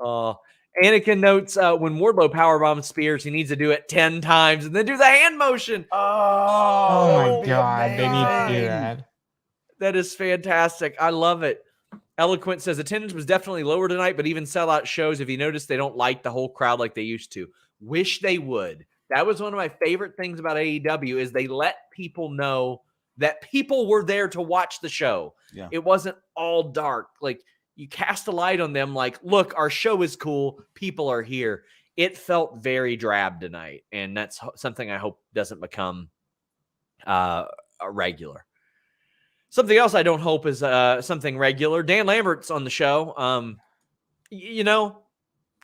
Anakin notes, when Wardlow powerbombs Spears, he needs to do it 10 times and then do the hand motion. Oh my God, they need to do that. That is fantastic. I love it. Eloquent says attendance was definitely lower tonight, but even sellout shows, if you notice, they don't like the whole crowd like they used to. Wish they would. That was one of my favorite things about AEW is they let people know that people were there to watch the show. Yeah. It wasn't all dark. Like, you cast a light on them like, look, our show is cool. People are here. It felt very drab tonight, and that's something I hope doesn't become a regular. Something else I don't hope is something regular. Dan Lambert's on the show.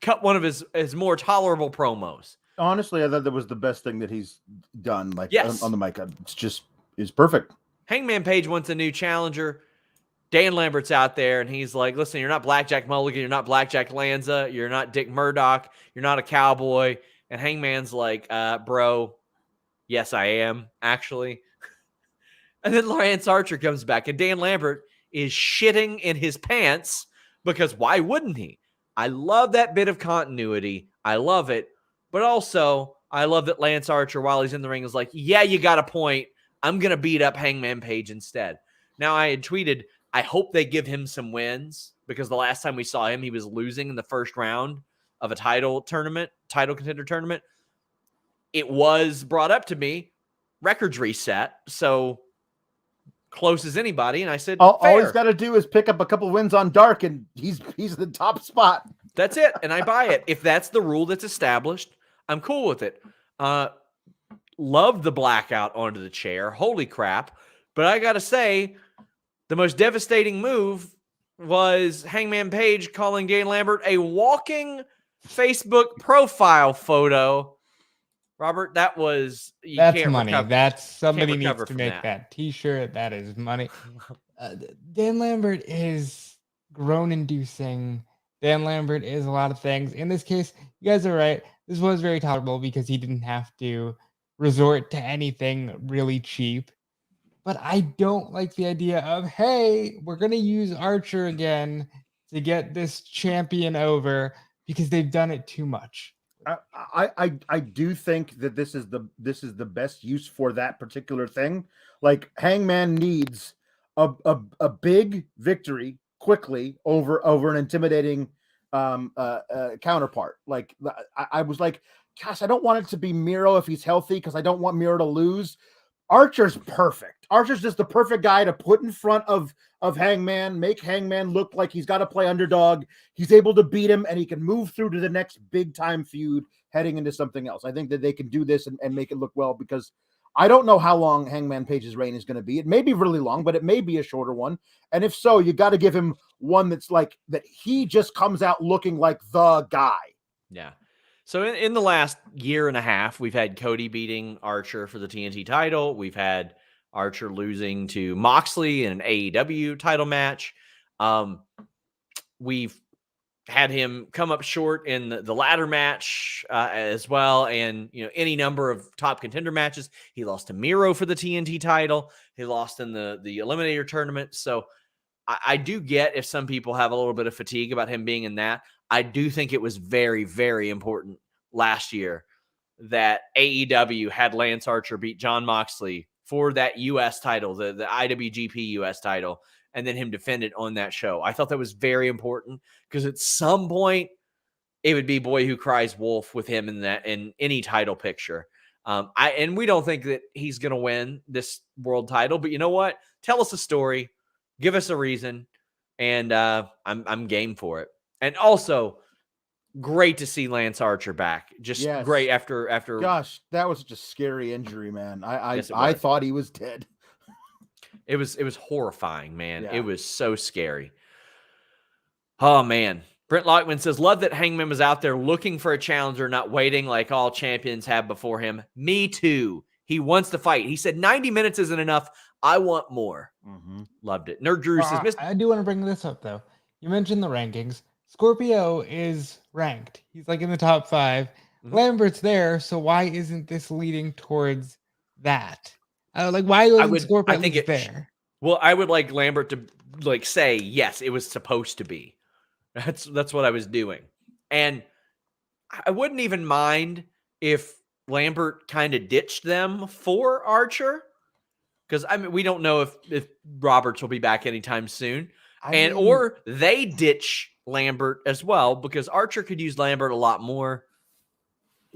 Cut one of his more tolerable promos. Honestly, I thought that was the best thing that he's done. Like, yes. on the mic, it's perfect. Hangman Page wants a new challenger. Dan Lambert's out there, and he's like, listen, you're not Blackjack Mulligan. You're not Blackjack Lanza. You're not Dick Murdoch. You're not a cowboy. And Hangman's like, bro, yes, I am, actually. And then Lance Archer comes back, and Dan Lambert is shitting in his pants because why wouldn't he? I love that bit of continuity. I love it. But also, I love that Lance Archer, while he's in the ring, is like, yeah, you got a point. I'm going to beat up Hangman Page instead. Now, I had tweeted, I hope they give him some wins, because the last time we saw him, he was losing in the first round of a title contender tournament. It was brought up to me, records reset, so close as anybody, and I said, all he's got to do is pick up a couple wins on Dark, and he's the top spot. That's it, and I buy it. If that's the rule that's established, I'm cool with it. Love the blackout onto the chair. Holy crap. But I got to say, the most devastating move was Hangman Page calling Dan Lambert a walking Facebook profile photo. Robert, that's money. Somebody needs to make that t-shirt. That is money. Dan Lambert is groan-inducing. Dan Lambert is a lot of things. In this case, you guys are right. This was very tolerable because he didn't have to resort to anything really cheap. But I don't like the idea of, hey, we're going to use Archer again to get this champion over, because they've done it too much. I do think that this is the best use for that particular thing. Like, Hangman needs a big victory quickly over an intimidating counterpart. Like, I was like, gosh, I don't want it to be Miro if he's healthy, because I don't want Miro to lose. Archer's perfect. Archer's just the perfect guy to put in front of Hangman, make Hangman look like he's got to play underdog. He's able to beat him, and he can move through to the next big time feud heading into something else. I think that they can do this and make it look well, because I don't know how long Hangman Page's reign is going to be. It may be really long, but it may be a shorter one. And if so, you got to give him one that's like that. He just comes out looking like the guy. Yeah. So in the last year and a half, we've had Cody beating Archer for the TNT title. We've had Archer losing to Moxley in an AEW title match. We've had him come up short in the ladder match as well, and any number of top contender matches. He lost to Miro for the TNT title. He lost in the Eliminator tournament. So I do get if some people have a little bit of fatigue about him being in that. I do think it was very, very important last year that AEW had Lance Archer beat Jon Moxley for that U.S. title, the IWGP U.S. title, and then him defend it on that show. I thought that was very important, because at some point it would be boy who cries wolf with him in any title picture. And we don't think that he's going to win this world title, but you know what? Tell us a story, give us a reason, and I'm game for it. And also, great to see Lance Archer back. Just great after. Gosh, that was such a scary injury, man. Yes, I thought he was dead. It was horrifying, man. Yeah. It was so scary. Oh man. Brent Lockman says, love that Hangman was out there looking for a challenger, not waiting like all champions have before him. Me too. He wants to fight. He said 90 minutes isn't enough. I want more. Mm-hmm. Loved it. Nerd Drew says, I do want to bring this up, though. You mentioned the rankings. Scorpio is ranked. He's like in the top 5. Mm-hmm. Lambert's there, so why isn't this leading towards that? Why wasn't Scorpio there? Well, I would like Lambert to say, yes, it was supposed to be. That's what I was doing. And I wouldn't even mind if Lambert kind of ditched them for Archer, because we don't know if Roberts will be back anytime soon. Or they ditch Lambert as well, because Archer could use Lambert a lot more.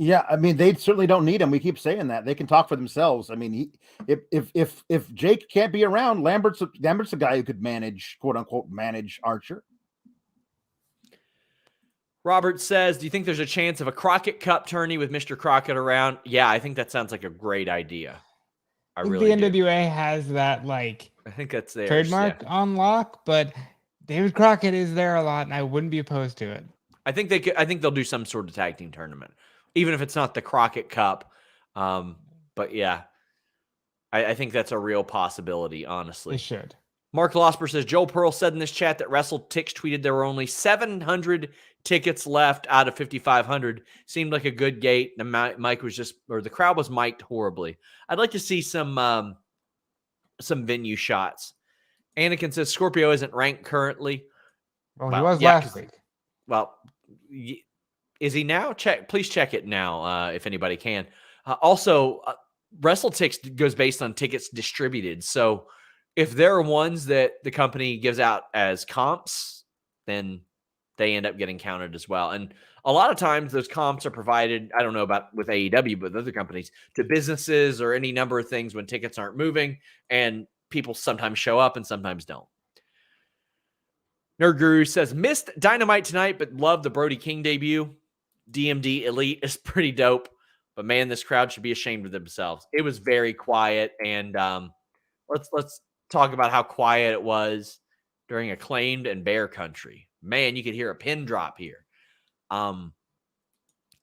Yeah, I mean, they certainly don't need him. We keep saying that. They can talk for themselves. I mean, if Jake can't be around, Lambert's a guy who could manage, quote unquote, manage Archer. Robert says, do you think there's a chance of a Crockett Cup tourney with Mr. Crockett around? Yeah, I think that sounds like a great idea. I think really the do. NWA has that like I think that's theirs, trademark on lock, but David Crockett is there a lot, and I wouldn't be opposed to it. I think they'll do some sort of tag team tournament, even if it's not the Crockett Cup. But yeah, I think that's a real possibility, honestly. They should. Mark Losper says, Joel Pearl said in this chat that WrestleTix tweeted there were only 700 tickets left out of 5,500. Seemed like a good gate. The mic was the crowd was mic'd horribly. I'd like to see some venue shots. Anakin says Scorpio isn't ranked currently. Well, he was last week. Well, is he now? Please check it now if anybody can. Also, WrestleTix goes based on tickets distributed. So if there are ones that the company gives out as comps, then they end up getting counted as well. And a lot of times those comps are provided, I don't know about with AEW, but other companies, to businesses or any number of things when tickets aren't moving, and people sometimes show up and sometimes don't. Nerd Guru says, missed Dynamite tonight, but loved the Brody King debut. DMD Elite is pretty dope, but man, this crowd should be ashamed of themselves. It was very quiet, and let's talk about how quiet it was during Acclaimed and Bear Country. Man, you could hear a pin drop here.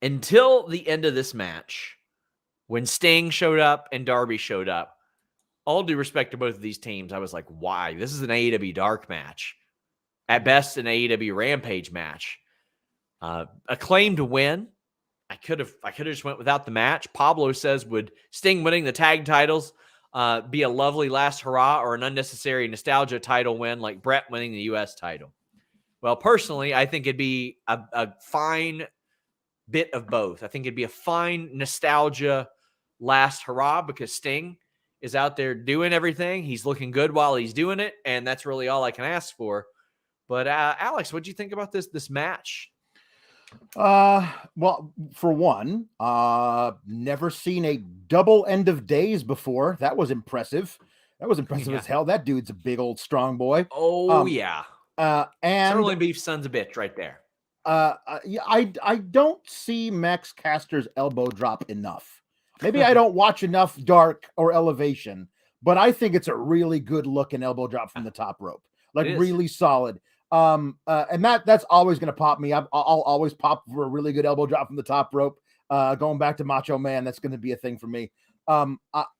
Until the end of this match, when Sting showed up and Darby showed up, all due respect to both of these teams, I was like, why? This is an AEW Dark match. At best, an AEW Rampage match. Acclaimed to win. I could have just went without the match. Pablo says, would Sting winning the tag titles be a lovely last hurrah or an unnecessary nostalgia title win like Brett winning the U.S. title? Well, personally, I think it'd be a fine bit of both. I think it'd be a fine nostalgia last hurrah because Sting is out there doing everything. He's looking good while he's doing it, and that's really all I can ask for. But Alex, what do you think about this match? Well, for one, never seen a double end of days before. That was impressive. As hell. That dude's a big old strong boy. Oh yeah. And Sterling Beef son's a bitch right there. I don't see Max Caster's elbow drop enough. Maybe I don't watch enough Dark or Elevation, but I think it's a really good looking elbow drop from the top rope. Like really solid. And that's always going to pop me. I'll always pop for a really good elbow drop from the top rope. Going back to Macho Man, that's going to be a thing for me.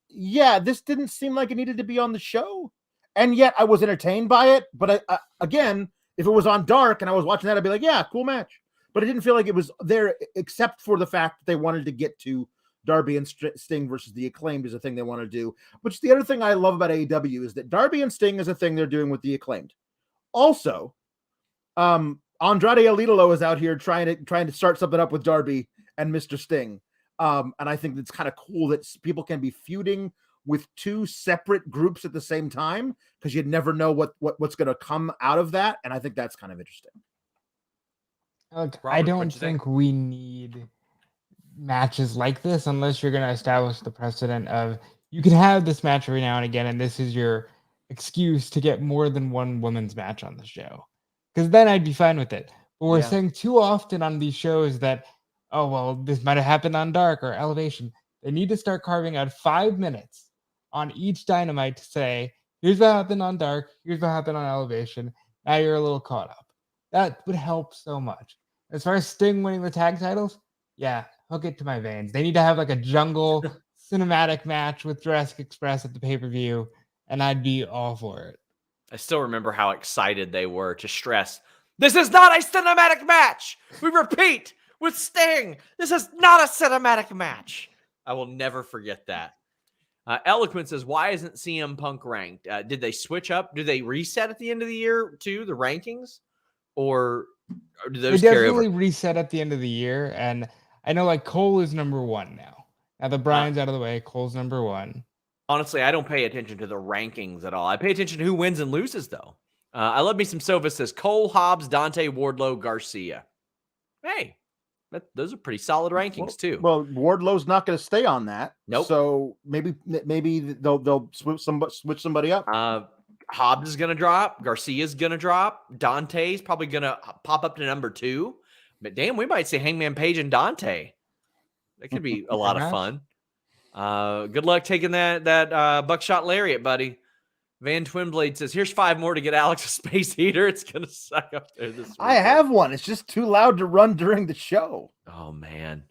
Yeah, this didn't seem like it needed to be on the show, and yet I was entertained by it. But again, if it was on Dark and I was watching that, I'd be like, yeah, cool match. But it didn't feel like it was there, except for the fact that they wanted to get to Darby and Sting versus the Acclaimed is a thing they want to do. Which the other thing I love about AEW is that Darby and Sting is a thing they're doing with the Acclaimed. Also, Andrade El Idolo is out here trying to start something up with Darby and Mr. Sting. And I think it's kind of cool that people can be feuding with two separate groups at the same time, because you'd never know what's going to come out of that. And I think that's kind of interesting. Look, Robert, I don't think we need matches like this unless you're going to establish the precedent of you can have this match every now and again, and this is your excuse to get more than one women's match on the show. Because then I'd be fine with it. But we're saying too often on these shows that, oh, well, this might have happened on Dark or Elevation. They need to start carving out 5 minutes on each Dynamite to say, here's what happened on Dark, here's what happened on Elevation. Now you're a little caught up. That would help so much. As far as Sting winning the tag titles, yeah, hook it to my veins. They need to have like a jungle cinematic match with Jurassic Express at the pay-per-view, and I'd be all for it. I still remember how excited they were to stress, this is not a cinematic match. We repeat, with Sting, this is not a cinematic match. I will never forget that. Eloquent says, why isn't CM Punk ranked? Did they switch up? Do they reset at the end of the year too, the rankings? Or do those they carry over? definitely reset at the end of the year. And I know like Cole is number 1 now. Now the Bryan's out of the way. Cole's number 1. Honestly, I don't pay attention to the rankings at all. I pay attention to who wins and loses, though. I love me some Sova says Cole, Hobbs, Dante, Wardlow, Garcia. Hey, Those are pretty solid rankings too. Well, Wardlow's not going to stay on that. Nope. So maybe they'll switch somebody up. Hobbs is going to drop. Garcia's going to drop. Dante's probably going to pop up to number 2. But damn, we might see Hangman Page and Dante. That could be a lot of fun. Good luck taking that buckshot lariat, buddy. Van Twinblade says, here's 5 more to get Alex a space heater. It's going to suck up there this week. I have one. It's just too loud to run during the show. Oh, man.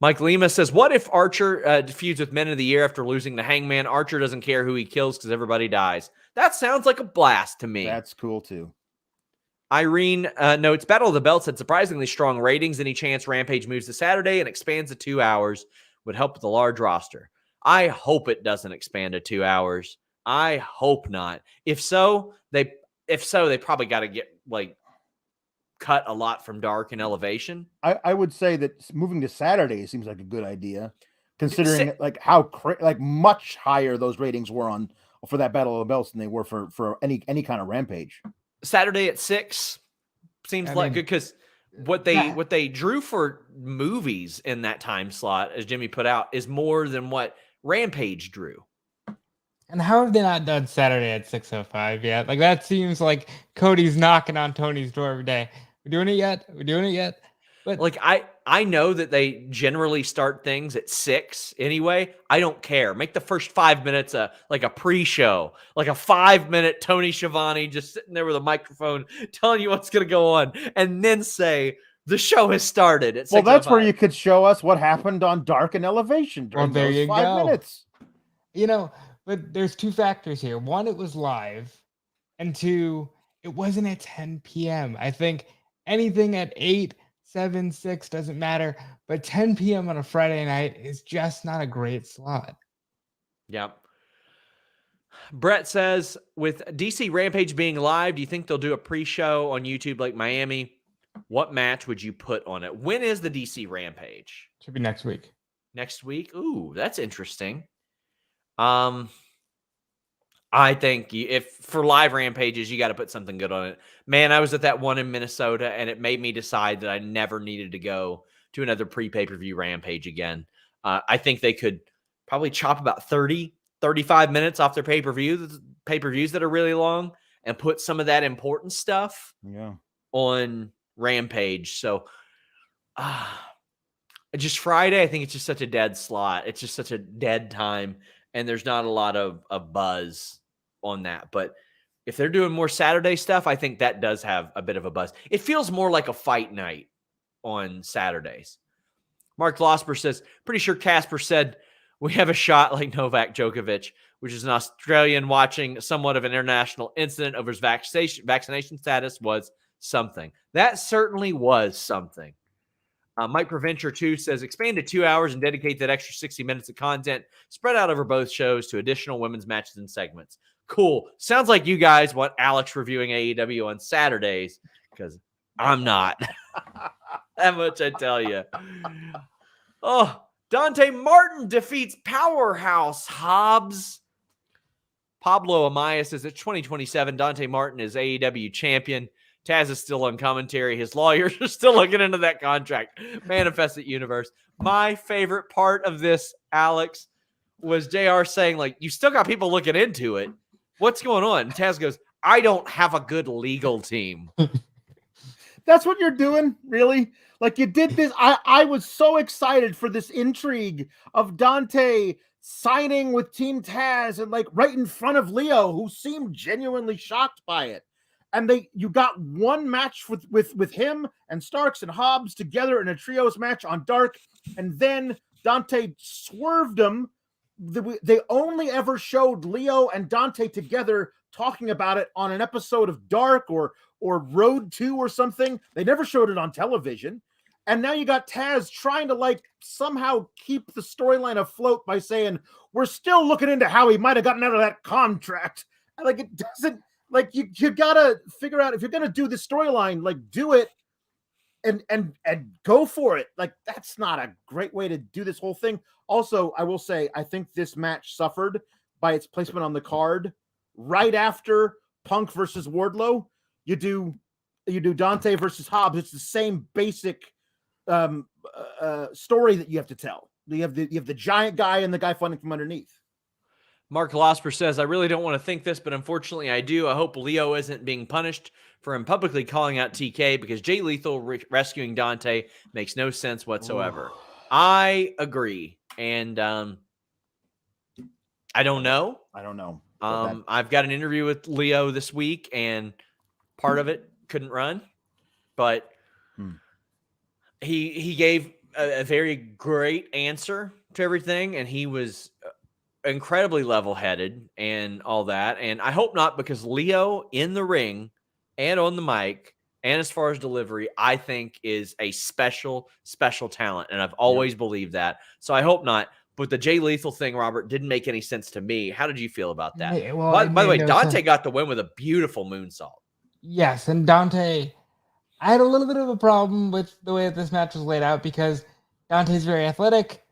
Mike Lima says, what if Archer feuds with Men of the Year after losing to Hangman? Archer doesn't care who he kills because everybody dies. That sounds like a blast to me. That's cool, too. Irene notes, Battle of the Belts had surprisingly strong ratings. Any chance Rampage moves to Saturday and expands to 2 hours would help with a large roster. I hope it doesn't expand to 2 hours. I hope not. If so, they probably got to get cut a lot from Dark and Elevation. I would say that moving to Saturday seems like a good idea, considering how much higher those ratings were for that Battle of the Belts than they were for any kind of Rampage. Saturday at 6 seems good because what they drew for movies in that time slot, as Jimmy put out, is more than what Rampage drew. And how have they not done Saturday at 6:05 yet? That seems like Cody's knocking on Tony's door every day. We're doing it yet? But I know that they generally start things at 6 anyway. I don't care. Make the first 5 minutes a pre-show, like a 5-minute Tony Schiavone just sitting there with a microphone telling you what's going to go on, and then say the show has started at 6:05. Well, that's where you could show us what happened on Dark and Elevation during those 5 minutes. But there's 2 factors here. 1, it was live, and 2, it wasn't at 10 p.m. I think anything at 8, 7, 6 doesn't matter, but 10 p.m. on a Friday night is just not a great slot. Yep. Brett says, with DC Rampage being live, do you think they'll do a pre-show on YouTube like Miami? What match would you put on it? When is the DC Rampage? Should be next week. Next week? Ooh, that's interesting. I think if for live Rampages, you got to put something good on it. Man, I was at that one in Minnesota, and it made me decide that I never needed to go to another pre-pay-per-view Rampage again. I think they could probably chop about 30, 35 minutes off their pay-per-views that are really long and put some of that important stuff on Rampage. So just Friday, I think it's just such a dead slot. It's just such a dead time, and there's not a lot of buzz on that. But if they're doing more Saturday stuff, I think that does have a bit of a buzz. It feels more like a fight night on Saturdays. Mark Losper says, pretty sure Casper said we have a shot like Novak Djokovic, which is an Australian watching somewhat of an international incident over his vaccination status was something. That certainly was something. Mike Preventure 2 says, expand to 2 hours and dedicate that extra 60 minutes of content spread out over both shows to additional women's matches and segments. Cool. Sounds like you guys want Alex reviewing AEW on Saturdays, because I'm not. That much I tell you. Oh, Dante Martin defeats Powerhouse Hobbs. Pablo Amaya says it's 2027. Dante Martin is AEW champion. Taz is still on commentary. His lawyers are still looking into that contract. Manifest it universe. My favorite part of this, Alex, was JR saying, you still got people looking into it. What's going on? And Taz goes, I don't have a good legal team. That's what you're doing, really? You did this. I was so excited for this intrigue of Dante signing with Team Taz and right in front of Leo, who seemed genuinely shocked by it. And you got one match with him and Starks and Hobbs together in a trios match on Dark, and then Dante swerved them. They only ever showed Leo and Dante together talking about it on an episode of Dark or Road 2 or something. They never showed it on television. And now you got Taz trying to somehow keep the storyline afloat by saying, we're still looking into how he might have gotten out of that contract. It doesn't, you gotta figure out if you're gonna do the storyline, do it and go for it. That's not a great way to do this whole thing. Also, I will say, I think this match suffered by its placement on the card right after Punk versus Wardlow. You do Dante versus Hobbs. It's the same basic story that you have to tell. You have the giant guy and the guy funding from underneath. Mark Losper says, I really don't want to think this, but unfortunately I do. I hope Leo isn't being punished for him publicly calling out TK because Jay Lethal rescuing Dante makes no sense whatsoever. I agree. And I don't know. I've got an interview with Leo this week, and part of it couldn't run, but he gave a very great answer to everything, and he was incredibly level-headed and all that. And I hope not, because Leo in the ring and on the mic and as far as delivery, I think is a special talent, and I've always believed that. So I hope not. But the Jay Lethal thing, Robert, didn't make any sense to me. How did you feel about that? Well, by the way, Dante got the win with a beautiful moonsault. Yes, and Dante, I had a little bit of a problem with the way that this match was laid out because Dante's very athletic,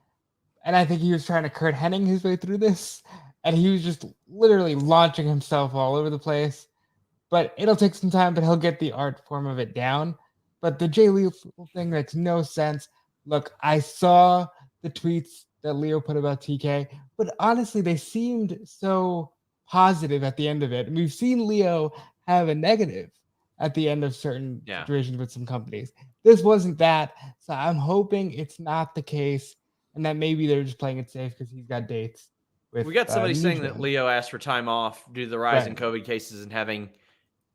and I think he was trying to Kurt Hennig his way through this, and he was just literally launching himself all over the place. But it'll take some time, but he'll get the art form of it down. But the Jay Lethal thing makes no sense. Look, I saw the tweets that Leo put about TK, but honestly, they seemed so positive at the end of it. And we've seen Leo have a negative at the end of certain situations with some companies. This wasn't that, so I'm hoping it's not the case, and that maybe they're just playing it safe because he's got dates. We got somebody saying that Leo asked for time off due to the rise in COVID cases and having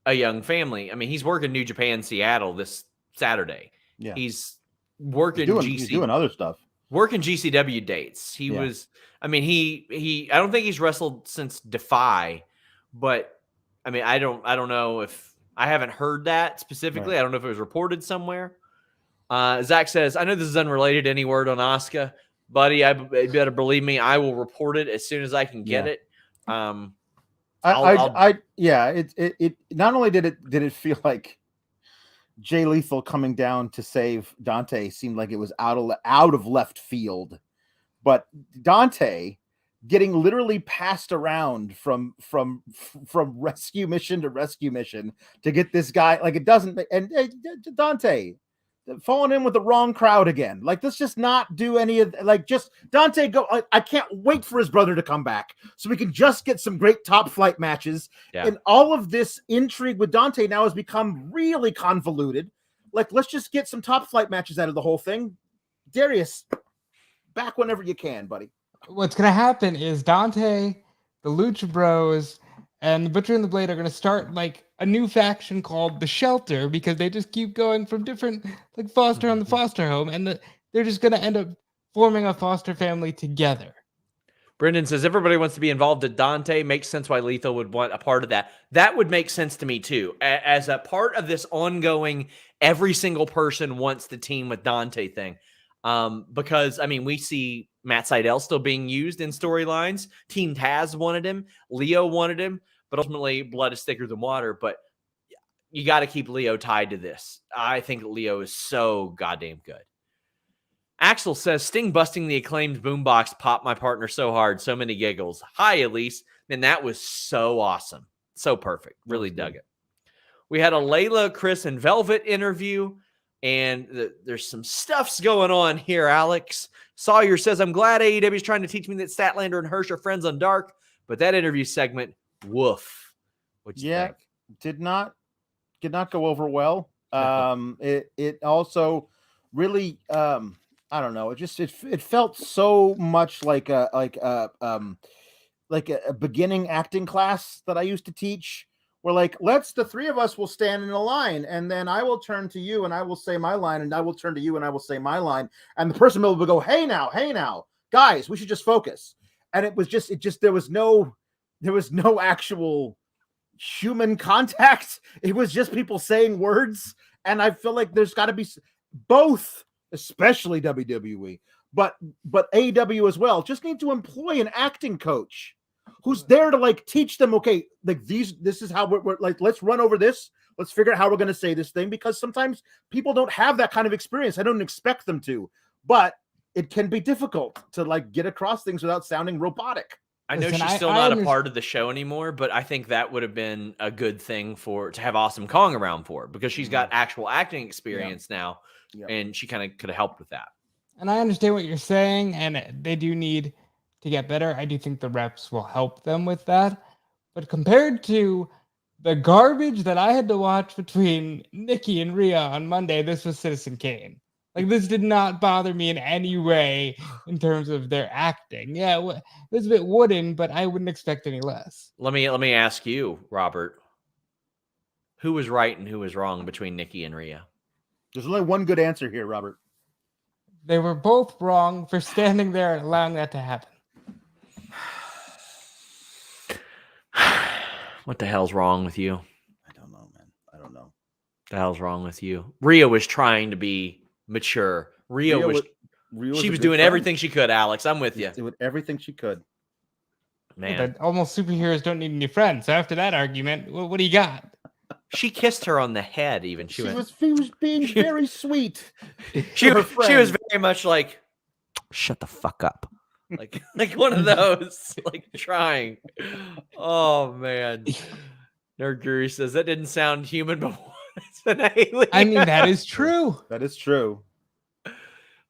a young family. I mean, he's working New Japan Seattle this Saturday. Yeah, he's working he's doing other stuff. Working GCW dates. He was, I mean, he I don't think he's wrestled since Defy, but I mean, I don't know if I haven't heard that specifically. Right. I don't know if it was reported somewhere. Zach says, I know this is unrelated to any word on Asuka, buddy. I better believe me. I will report it as soon as I can get it. It not only did it feel like Jay Lethal coming down to save Dante seemed like it was out of left field, but Dante getting literally passed around from rescue mission to rescue mission to get this guy, like, it doesn't, and Dante falling in with the wrong crowd again. Like, let's just not do any of, like, just Dante go. I can't wait for his brother to come back so we can just get some great top flight matches. Yeah. And all of this intrigue with Dante now has become really convoluted. Like, let's just get some top flight matches out of the whole thing. Darius, back whenever you can, buddy. What's going to happen is Dante, the Lucha Bros, and the Butcher and the Blade are going to start like a new faction called the Shelter, because they just keep going from different, like, foster on the foster home, and they're just going to end up forming a foster family together. Brendan says everybody wants to be involved in Dante. Makes sense why Lethal would want a part of that. That would make sense to me too, as a part of this ongoing, every single person wants to team with Dante thing. Because, I mean, we see Matt Sydal still being used in storylines. Team Taz wanted him. Leo wanted him. But ultimately, blood is thicker than water. But you got to keep Leo tied to this. I think Leo is so goddamn good. Axel says, Sting busting the Acclaimed boombox popped my partner so hard. So many giggles. Hi, Elise. Man, that was so awesome. So perfect. Really dug it. We had a Layla, Chris, and Velvet interview. And there's some stuff's going on here, Alex. Sawyer says, I'm glad AEW is trying to teach me that Statlander and Hirsch are friends on Dark. But that interview segment, woof. What'd you think? Did not go over well. It also really, I don't know. It felt so much like a beginning acting class that I used to teach. We're like, the three of us will stand in a line, and then I will turn to you and I will say my line, and I will turn to you and I will say my line. And the person will go, hey now, guys, we should just focus. And it was just there was no actual human contact. It was just people saying words. And I feel like there's got to be both, especially WWE, but AEW as well, just need to employ an acting coach who's there to, like, teach them, okay, like, this is how we're like, let's run over this. Let's figure out how we're going to say this thing, because sometimes people don't have that kind of experience. I don't expect them to, but it can be difficult to, like, get across things without sounding robotic. I know she's still not a part of the show anymore, but I think that would have been a good thing to have Awesome Kong around for, because she's got actual acting experience now. and she kind of could have helped with that. And I understand what you're saying, and they do need to get better. I do think the reps will help them with that. But compared to the garbage that I had to watch between Nikki and Rhea on Monday, this was Citizen Kane. Like, this did not bother me in any way in terms of their acting. Yeah, it was a bit wooden, but I wouldn't expect any less. Let me ask you, Robert, who was right and who was wrong between Nikki and Rhea? There's only one good answer here, Robert. They were both wrong for standing there and allowing that to happen. What the hell's wrong with you? I don't know, man. I don't know. The hell's wrong with you? Rhea was trying to be mature. Rhea was doing everything she could, Alex. I'm with you. Doing everything she could. Man. Yeah, but almost superheroes don't need any friends. So after that argument, what do you got? She kissed her on the head, even. She was being very sweet. She was very much like, shut the fuck up. Like one of those, like trying. Oh man. Nerd Guru says that didn't sound human before. It's an alien. I mean, that is true. That is true.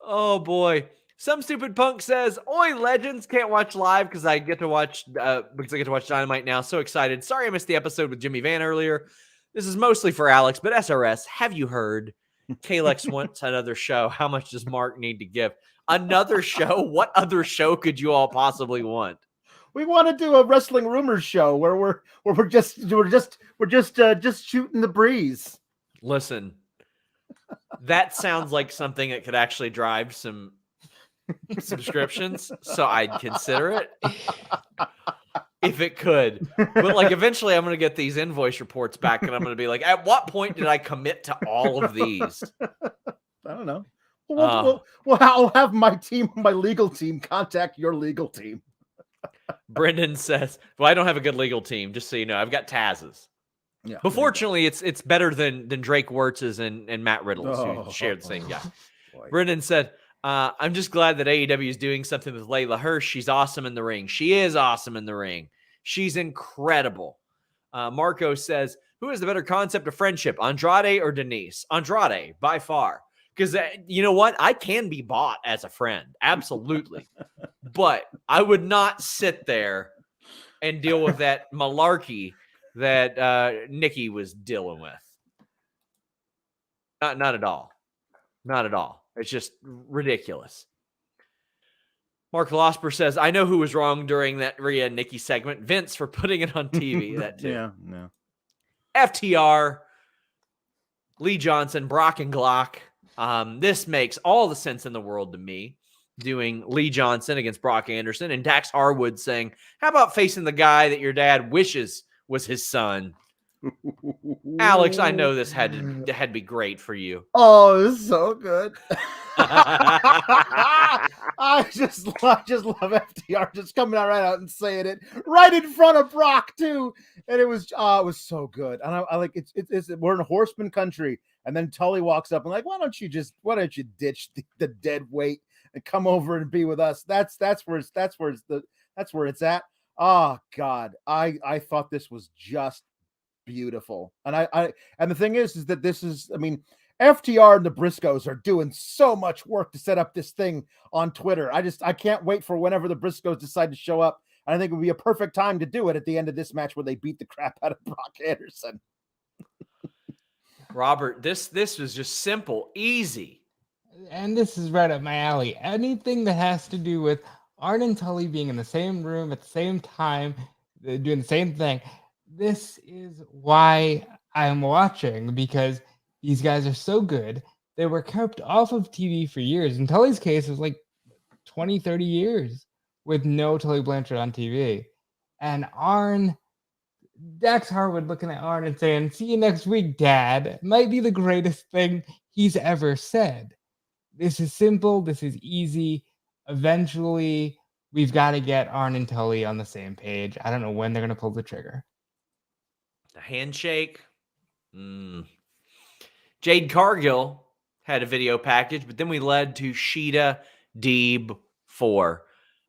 Oh boy. Some stupid punk says, "Oi, legends, can't watch live because I get to watch Dynamite now. So excited. Sorry I missed the episode with Jimmy Van earlier. This is mostly for Alex, but SRS, have you heard? Kalex wants another show. How much does Mark need to give? Another show? What other show could you all possibly want? We want to do a wrestling rumors show where we're just shooting the breeze. Listen, that sounds like something that could actually drive some subscriptions, so I'd consider it if it could. But like eventually I'm going to get these invoice reports back and I'm going to be like, at what point did I commit to all of these? I don't know. Well, I'll have my legal team contact your legal team. Brendan says, well, I don't have a good legal team, just so you know. I've got Taz's. Yeah. But fortunately, it's better than Drake Wirtz's and Matt Riddle's, who share the same guy. Boy. Brendan said, I'm just glad that AEW is doing something with Layla Hirsch. She's awesome in the ring. She is awesome in the ring. She's incredible. Marco says, who has the better concept of friendship, Andrade or Denise? Andrade, by far. Because you know what? I can be bought as a friend. Absolutely. But I would not sit there and deal with that malarkey that Nikki was dealing with. Not at all. Not at all. It's just ridiculous. Mark Losper says, I know who was wrong during that Rhea and Nikki segment. Vince for putting it on TV. That too. Yeah, no. FTR, Lee Johnson, Brock and Glock. This makes all the sense in the world to me. Doing Lee Johnson against Brock Anderson and Dax Harwood saying, how about facing the guy that your dad wishes was his son? Alex, I know this had to be great for you. Oh, it was so good. I just love FTR just coming out right out and saying it right in front of Brock too, and it was so good. And I like it's we're in Horseman country, and then Tully walks up and like, why don't you ditch the dead weight and come over and be with us? That's where it's at. Oh God, I thought this was just beautiful. And and the thing is that this is, I mean, FTR and the Briscoes are doing so much work to set up this thing on Twitter. I can't wait for whenever the Briscoes decide to show up. And I think it would be a perfect time to do it at the end of this match where they beat the crap out of Brock Anderson. Robert, this was just simple, easy. And this is right up my alley. Anything that has to do with Arn and Tully being in the same room at the same time, doing the same thing. This is why I'm watching, because these guys are so good. They were kept off of TV for years. In Tully's case, it was like 20, 30 years with no Tully Blanchard on TV. And Arn, Dax Harwood looking at Arn and saying, see you next week, Dad, might be the greatest thing he's ever said. This is simple. This is easy. Eventually, we've got to get Arn and Tully on the same page. I don't know when they're going to pull the trigger. The handshake. Jade Cargill had a video package, but then we led to Shida, Deeb, 4.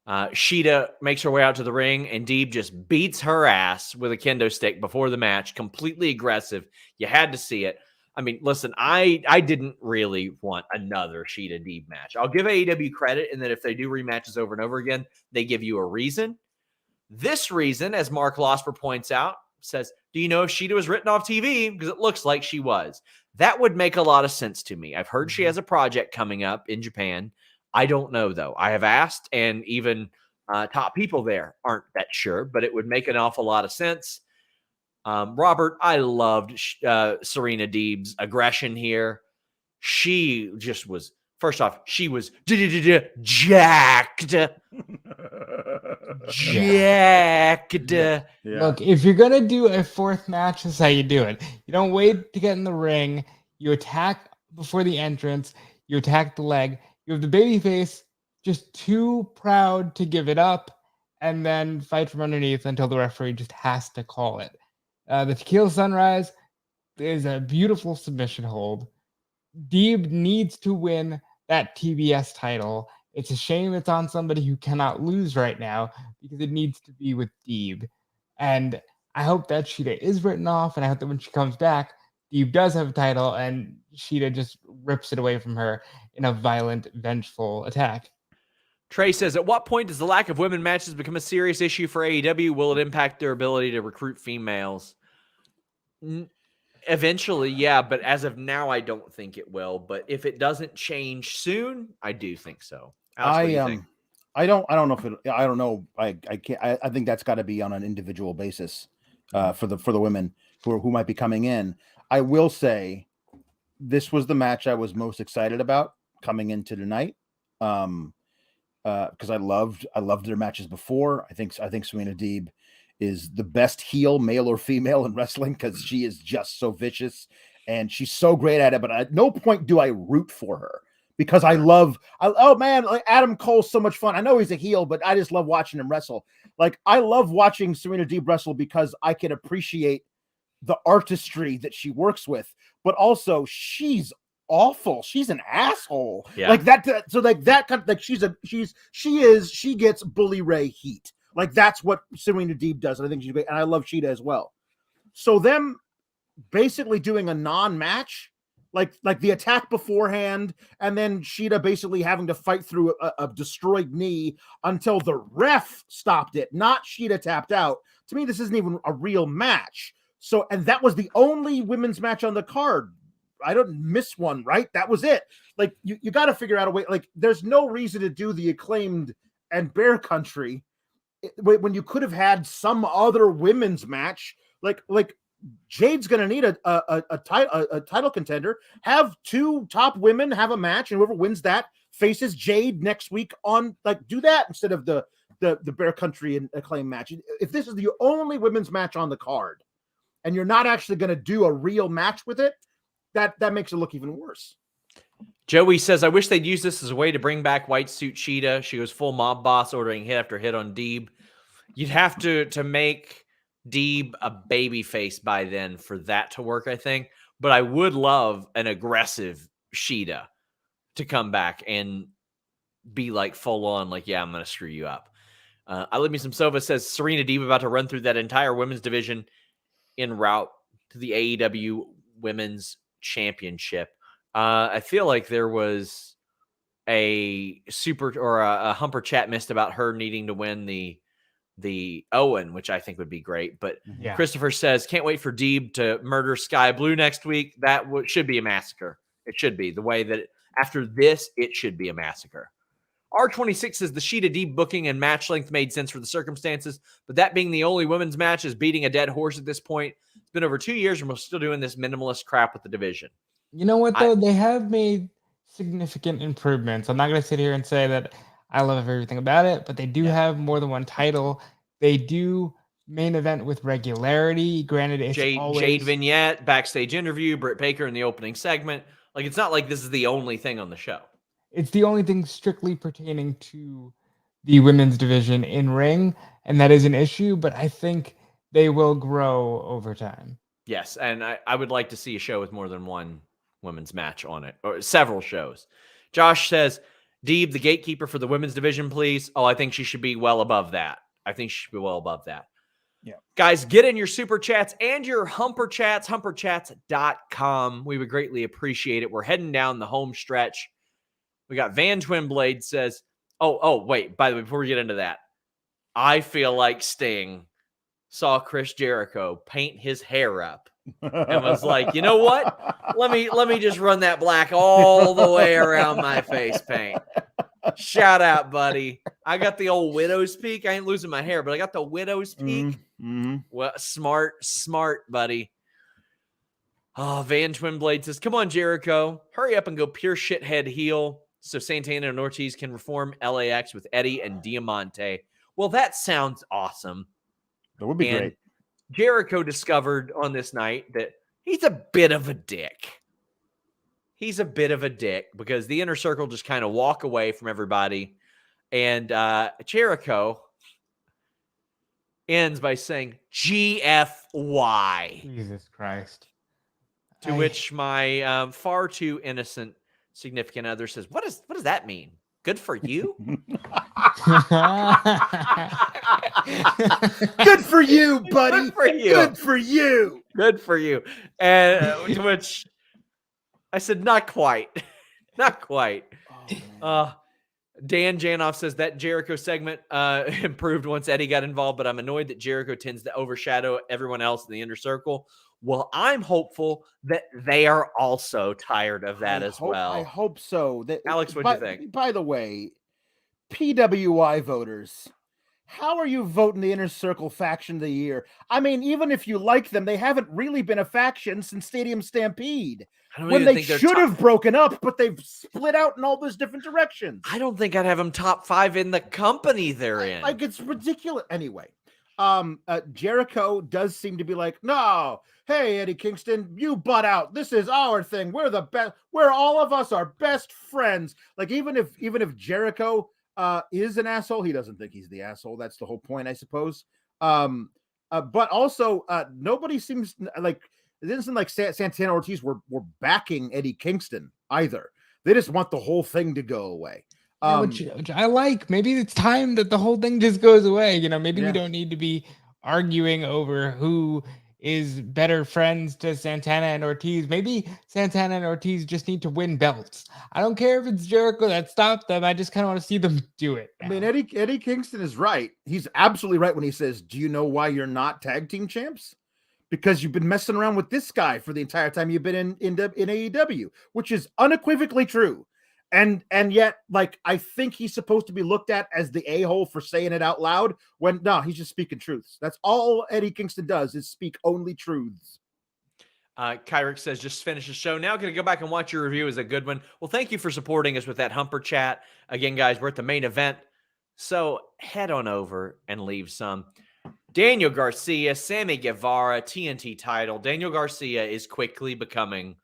Shida makes her way out to the ring, and Deeb just beats her ass with a kendo stick before the match. Completely aggressive. You had to see it. I mean, listen, I didn't really want another Shida Deeb match. I'll give AEW credit in that if they do rematches over and over again, they give you a reason. This reason, as Mark Losper points out, says, do you know if Shida was written off TV? Because it looks like she was. That would make a lot of sense to me. I've heard she has a project coming up in Japan. I don't know, though. I have asked, and even top people there aren't that sure, but it would make an awful lot of sense. Robert, I loved Serena Deeb's aggression here. She just was, first off, she was jacked. Jacked. Yeah. Look, if you're going to do a fourth match, this is how you do it. You don't wait to get in the ring. You attack before the entrance. You attack the leg. You have the babyface just too proud to give it up and then fight from underneath until the referee just has to call it. The Tequila Sunrise is a beautiful submission hold. Deeb needs to win that TBS title. It's a shame it's on somebody who cannot lose right now because it needs to be with Deeb. And I hope that Shida is written off, and I hope that when she comes back, Deeb does have a title and Shida just rips it away from her in a violent, vengeful attack. Trey says, at what point does the lack of women matches become a serious issue for AEW? Will it impact their ability to recruit females? Eventually, yeah, but as of now, I don't think it will. But if it doesn't change soon, I do think so. Alex, what do you think? I don't know if it, I don't know. I can't. I think that's got to be on an individual basis for the women who might be coming in. I will say this was the match I was most excited about coming into tonight. Because I loved their matches before. I think Serena Deeb is the best heel, male or female, in wrestling because she is just so vicious and she's so great at it. But at no point do I root for her because oh man, like Adam Cole's so much fun. I know he's a heel, but I just love watching him wrestle. Like I love watching Serena Deeb wrestle because I can appreciate the artistry that she works with, but also she's awful. She's an asshole. Yeah. Like that. So like that kind of like she gets Bully Ray heat. Like that's what Serena Deeb does. And I think she's great. And I love Shida as well. So them basically doing a non-match, like the attack beforehand, and then Shida basically having to fight through a destroyed knee until the ref stopped it, not Shida tapped out. To me, this isn't even a real match. So, and that was the only women's match on the card. I don't miss one, right? That was it. Like you got to figure out a way. Like there's no reason to do the Acclaimed and Bear Country when you could have had some other women's match. Like Jade's going to need a title contender. Have two top women have a match, and whoever wins that faces Jade next week on. Like do that instead of the Bear Country and Acclaim match. If this is the only women's match on the card, and you're not actually going to do a real match with it, that makes it look even worse. Joey says, I wish they'd use this as a way to bring back White Suit Shida. She was full mob boss, ordering hit after hit on Deeb. You'd have to make Deeb a baby face by then for that to work, I think. But I would love an aggressive Shida to come back and be like full on, like, yeah, I'm going to screw you up. I Live Me Some Sova says, Serena Deeb about to run through that entire women's division en route to the AEW Women's Championship. I feel like there was a Humper chat missed about her needing to win the Owen, which I think would be great. But Yeah. Christopher says, can't wait for Deeb to murder Sky Blue next week. That should be a massacre. It should be the way that after this, it should be a massacre. R26 says the Shida Deeb booking and match length made sense for the circumstances, but that being the only women's match is beating a dead horse at this point. It's been over 2 years and we're still doing this minimalist crap with the division. You know what, though? They have made significant improvements. I'm not going to sit here and say that I love everything about it, but they do have more than one title. They do main event with regularity. Granted, it's Jade vignette, backstage interview, Britt Baker in the opening segment. Like, it's not like this is the only thing on the show. It's the only thing strictly pertaining to the women's division in ring, and that is an issue, but I think they will grow over time. Yes, and I would like to see a show with more than one women's match on it, or several shows. Josh says, Deeb, the gatekeeper for the women's division, please. Oh, I think she should be well above that. Yeah. Guys, get in your super chats and your humper chats, humperchats.com. We would greatly appreciate it. We're heading down the home stretch. We got Van Twinblade says, wait, by the way, before we get into that, I feel like Sting saw Chris Jericho paint his hair up and was like, you know what? Let me just run that black all the way around my face paint. Shout out, buddy. I got the old widow's peak. I ain't losing my hair, but I got the widow's peak. Mm-hmm. Well, smart, buddy. Oh, Van Twinblade says, come on, Jericho. Hurry up and go pure shithead heel so Santana and Ortiz can reform LAX with Eddie and Diamante. Well, that sounds awesome. That would be great. Jericho discovered on this night that he's a bit of a dick. He's a bit of a dick because the Inner Circle just kind of walk away from everybody. And Jericho ends by saying, GFY. Jesus Christ. To which my far too innocent significant other says, what does that mean? Good for you? Good for you, buddy. Good for you. Good for you. Good for you. And to which I said, not quite. Not quite. Dan Janoff says that Jericho segment improved once Eddie got involved, but I'm annoyed that Jericho tends to overshadow everyone else in the Inner Circle. Well, I'm hopeful that they are also tired of that well. I hope so. Alex, what do you think? By the way, PWI voters, how are you voting the Inner Circle faction of the year? I mean, even if you like them, they haven't really been a faction since Stadium Stampede, when they should have broken up, but they've split out in all those different directions. I don't think I'd have them top 5 in the company they're in. Like, it's ridiculous. Anyway, Jericho does seem to be like, no, hey, Eddie Kingston, you butt out. This is our thing. We're the best. We're all of us are best friends. Like, even if Jericho is an asshole, he doesn't think he's the asshole. That's the whole point, I suppose. But also, nobody seems like it didn't seem like Santana Ortiz were backing Eddie Kingston either. They just want the whole thing to go away. Which I like. Maybe it's time that the whole thing just goes away. Maybe we don't need to be arguing over who is better friends to Santana and Ortiz. Maybe Santana and Ortiz just need to win belts. I don't care if it's Jericho that stopped them. I just kind of want to see them do it now. I mean, Eddie Kingston is right. He's absolutely right when he says, do you know why you're not tag team champs? Because you've been messing around with this guy for the entire time you've been in AEW, which is unequivocally true. And yet, like, I think he's supposed to be looked at as the a-hole for saying it out loud when, no, he's just speaking truths. That's all Eddie Kingston does is speak only truths. Kyrick says, just finish the show. Now going to go back and watch your review. Is a good one. Well, thank you for supporting us with that Humper Chat. Again, guys, we're at the main event. So head on over and leave some. Daniel Garcia, Sammy Guevara, TNT title. Daniel Garcia is quickly becoming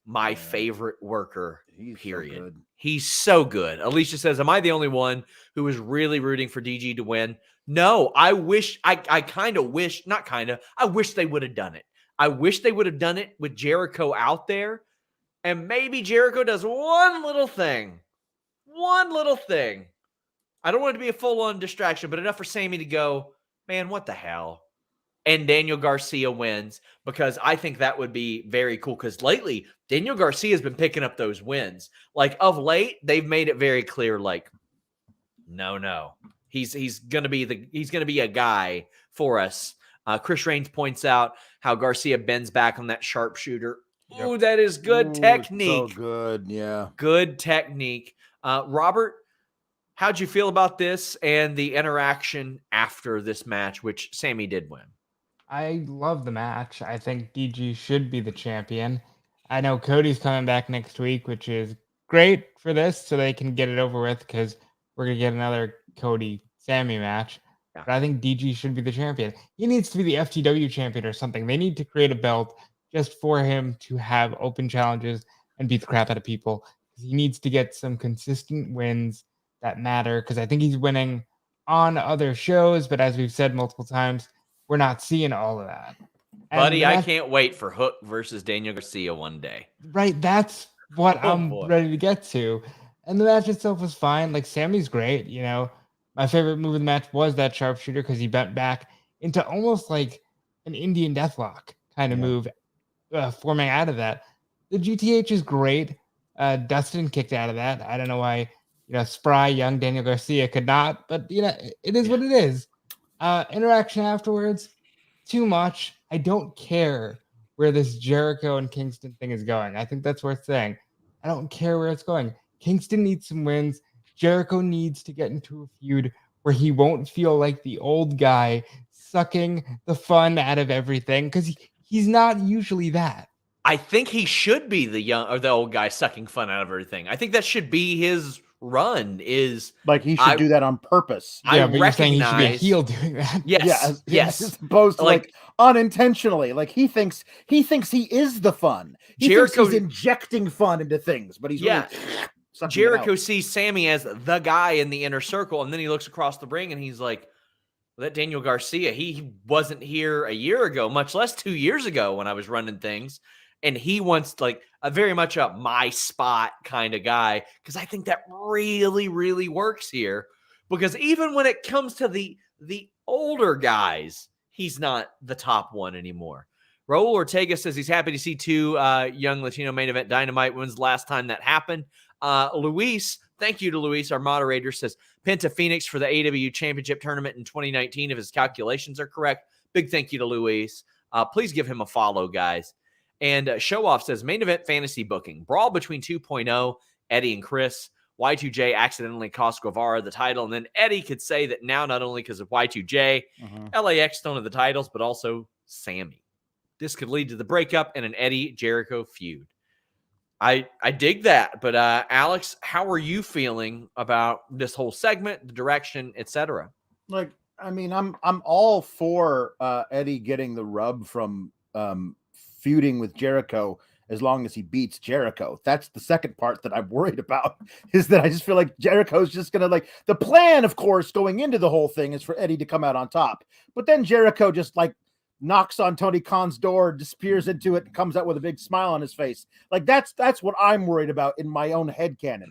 my favorite worker, period. So He's so good. Alicia says, am I the only one who is really rooting for DG to win? No, I wish, I wish they would have done it. I wish they would have done it with Jericho out there. And maybe Jericho does one little thing. I don't want it to be a full-on distraction, but enough for Sammy to go, man, what the hell? And Daniel Garcia wins, because I think that would be very cool. Because lately, Daniel Garcia has been picking up those wins. Like, of late, they've made it very clear, like, no. He's gonna be a guy for us. Chris Reigns points out how Garcia bends back on that sharpshooter. Yep. Ooh, that is good technique. So good, yeah. Good technique. Robert, how'd you feel about this and the interaction after this match, which Sammy did win? I love the match. I think DG should be the champion. I know Cody's coming back next week, which is great for this, so they can get it over with, because we're going to get another Cody-Sammy match. Yeah. But I think DG should be the champion. He needs to be the FTW champion or something. They need to create a belt just for him to have open challenges and beat the crap out of people. He needs to get some consistent wins that matter, because I think he's winning on other shows, but as we've said multiple times, we're not seeing all of that. Buddy, I can't wait for Hook versus Daniel Garcia one day. Right, that's what I'm ready to get to. And the match itself was fine. Like, Sammy's great, My favorite move of the match was that sharpshooter, because he bent back into almost like an Indian deathlock kind of move, forming out of that. The GTH is great. Dustin kicked out of that. I don't know why, spry young Daniel Garcia could not, but it is what it is. Interaction afterwards, too much. I don't care where this Jericho and Kingston thing is going. I think that's worth saying. I don't care where it's going. Kingston needs some wins. Jericho needs to get into a feud where he won't feel like the old guy sucking the fun out of everything, because he's not usually that. I think he should be the young or the old guy sucking fun out of everything. I think that should be his run. Is like he should do that on purpose. Yeah, but you're saying he should be a heel doing that. Yes. As opposed to like unintentionally. Like he thinks he is the fun. Thinks he's injecting fun into things, but he's really Jericho sees Sammy as the guy in the inner circle, and then he looks across the ring and he's like, well, that Daniel Garcia, he wasn't here a year ago, much less 2 years ago when I was running things. And he wants like a very much a my spot kind of guy, because I think that really, really works here. Because even when it comes to the older guys, he's not the top one anymore. Raul Ortega says he's happy to see two young Latino main event Dynamite. When's the last time that happened? Luis, thank you to Luis, our moderator, says Penta Phoenix for the AEW Championship Tournament in 2019, if his calculations are correct. Big thank you to Luis. Please give him a follow, guys. And Show Off says main event fantasy booking. Brawl between 2.0, Eddie and Chris. Y2J accidentally cost Guevara the title. And then Eddie could say that now not only because of Y2J, LAX don't have the titles, but also Sammy. This could lead to the breakup and an Eddie Jericho feud. I dig that. But Alex, how are you feeling about this whole segment, the direction, etc.? Like, I mean, I'm all for Eddie getting the rub from feuding with Jericho as long as he beats Jericho. That's the second part that I'm worried about, is that I just feel like Jericho's just going to like the plan, of course, going into the whole thing is for Eddie to come out on top. But then Jericho just like knocks on Tony Khan's door, disappears into it, and comes out with a big smile on his face. Like that's what I'm worried about in my own headcanon.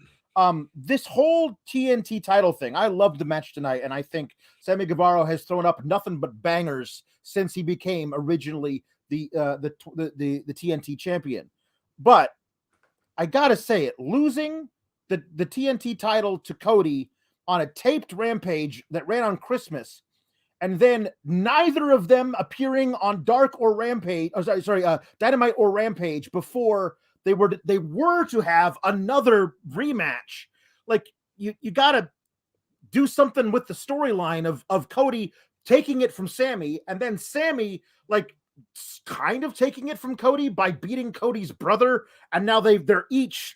This whole TNT title thing, I loved the match tonight, and I think Sammy Guevara has thrown up nothing but bangers since he became originally the TNT champion. But I gotta say it, losing the TNT title to Cody on a taped Rampage that ran on Christmas, and then neither of them appearing on Dark or Rampage, Dynamite or Rampage before they were to have another rematch. Like you gotta do something with the storyline of Cody taking it from Sammy, and then Sammy like kind of taking it from Cody by beating Cody's brother, and now they're each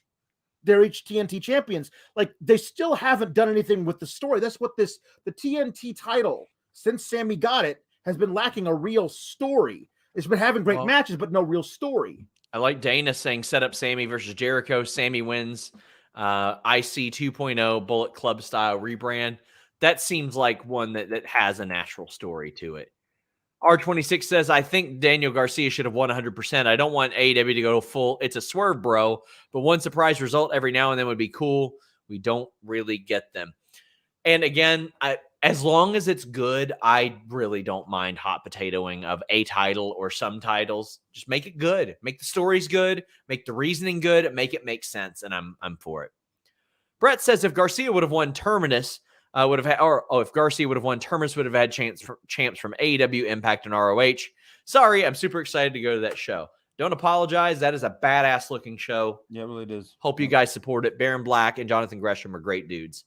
TNT champions. Like they still haven't done anything with the story. That's what the TNT title, since Sammy got it, has been lacking a real story. It's been having great matches, but no real story. I like Dana saying set up Sammy versus Jericho. Sammy wins. IC 2.0 Bullet Club style rebrand. That seems like one that has a natural story to it. R26 says, I think Daniel Garcia should have won 100%. I don't want AEW to go full. It's a swerve, bro. But one surprise result every now and then would be cool. We don't really get them. And again, as long as it's good, I really don't mind hot potatoing of a title or some titles. Just make it good. Make the stories good. Make the reasoning good. Make it make sense. And I'm for it. Brett says if Garcia would have won Terminus, if Garcia would have won, Terminus would have had champs from AEW, Impact, and ROH. Sorry, I'm super excited to go to that show. Don't apologize. That is a badass looking show. Yeah, it really is. Hope you guys support it. Baron Black and Jonathan Gresham are great dudes.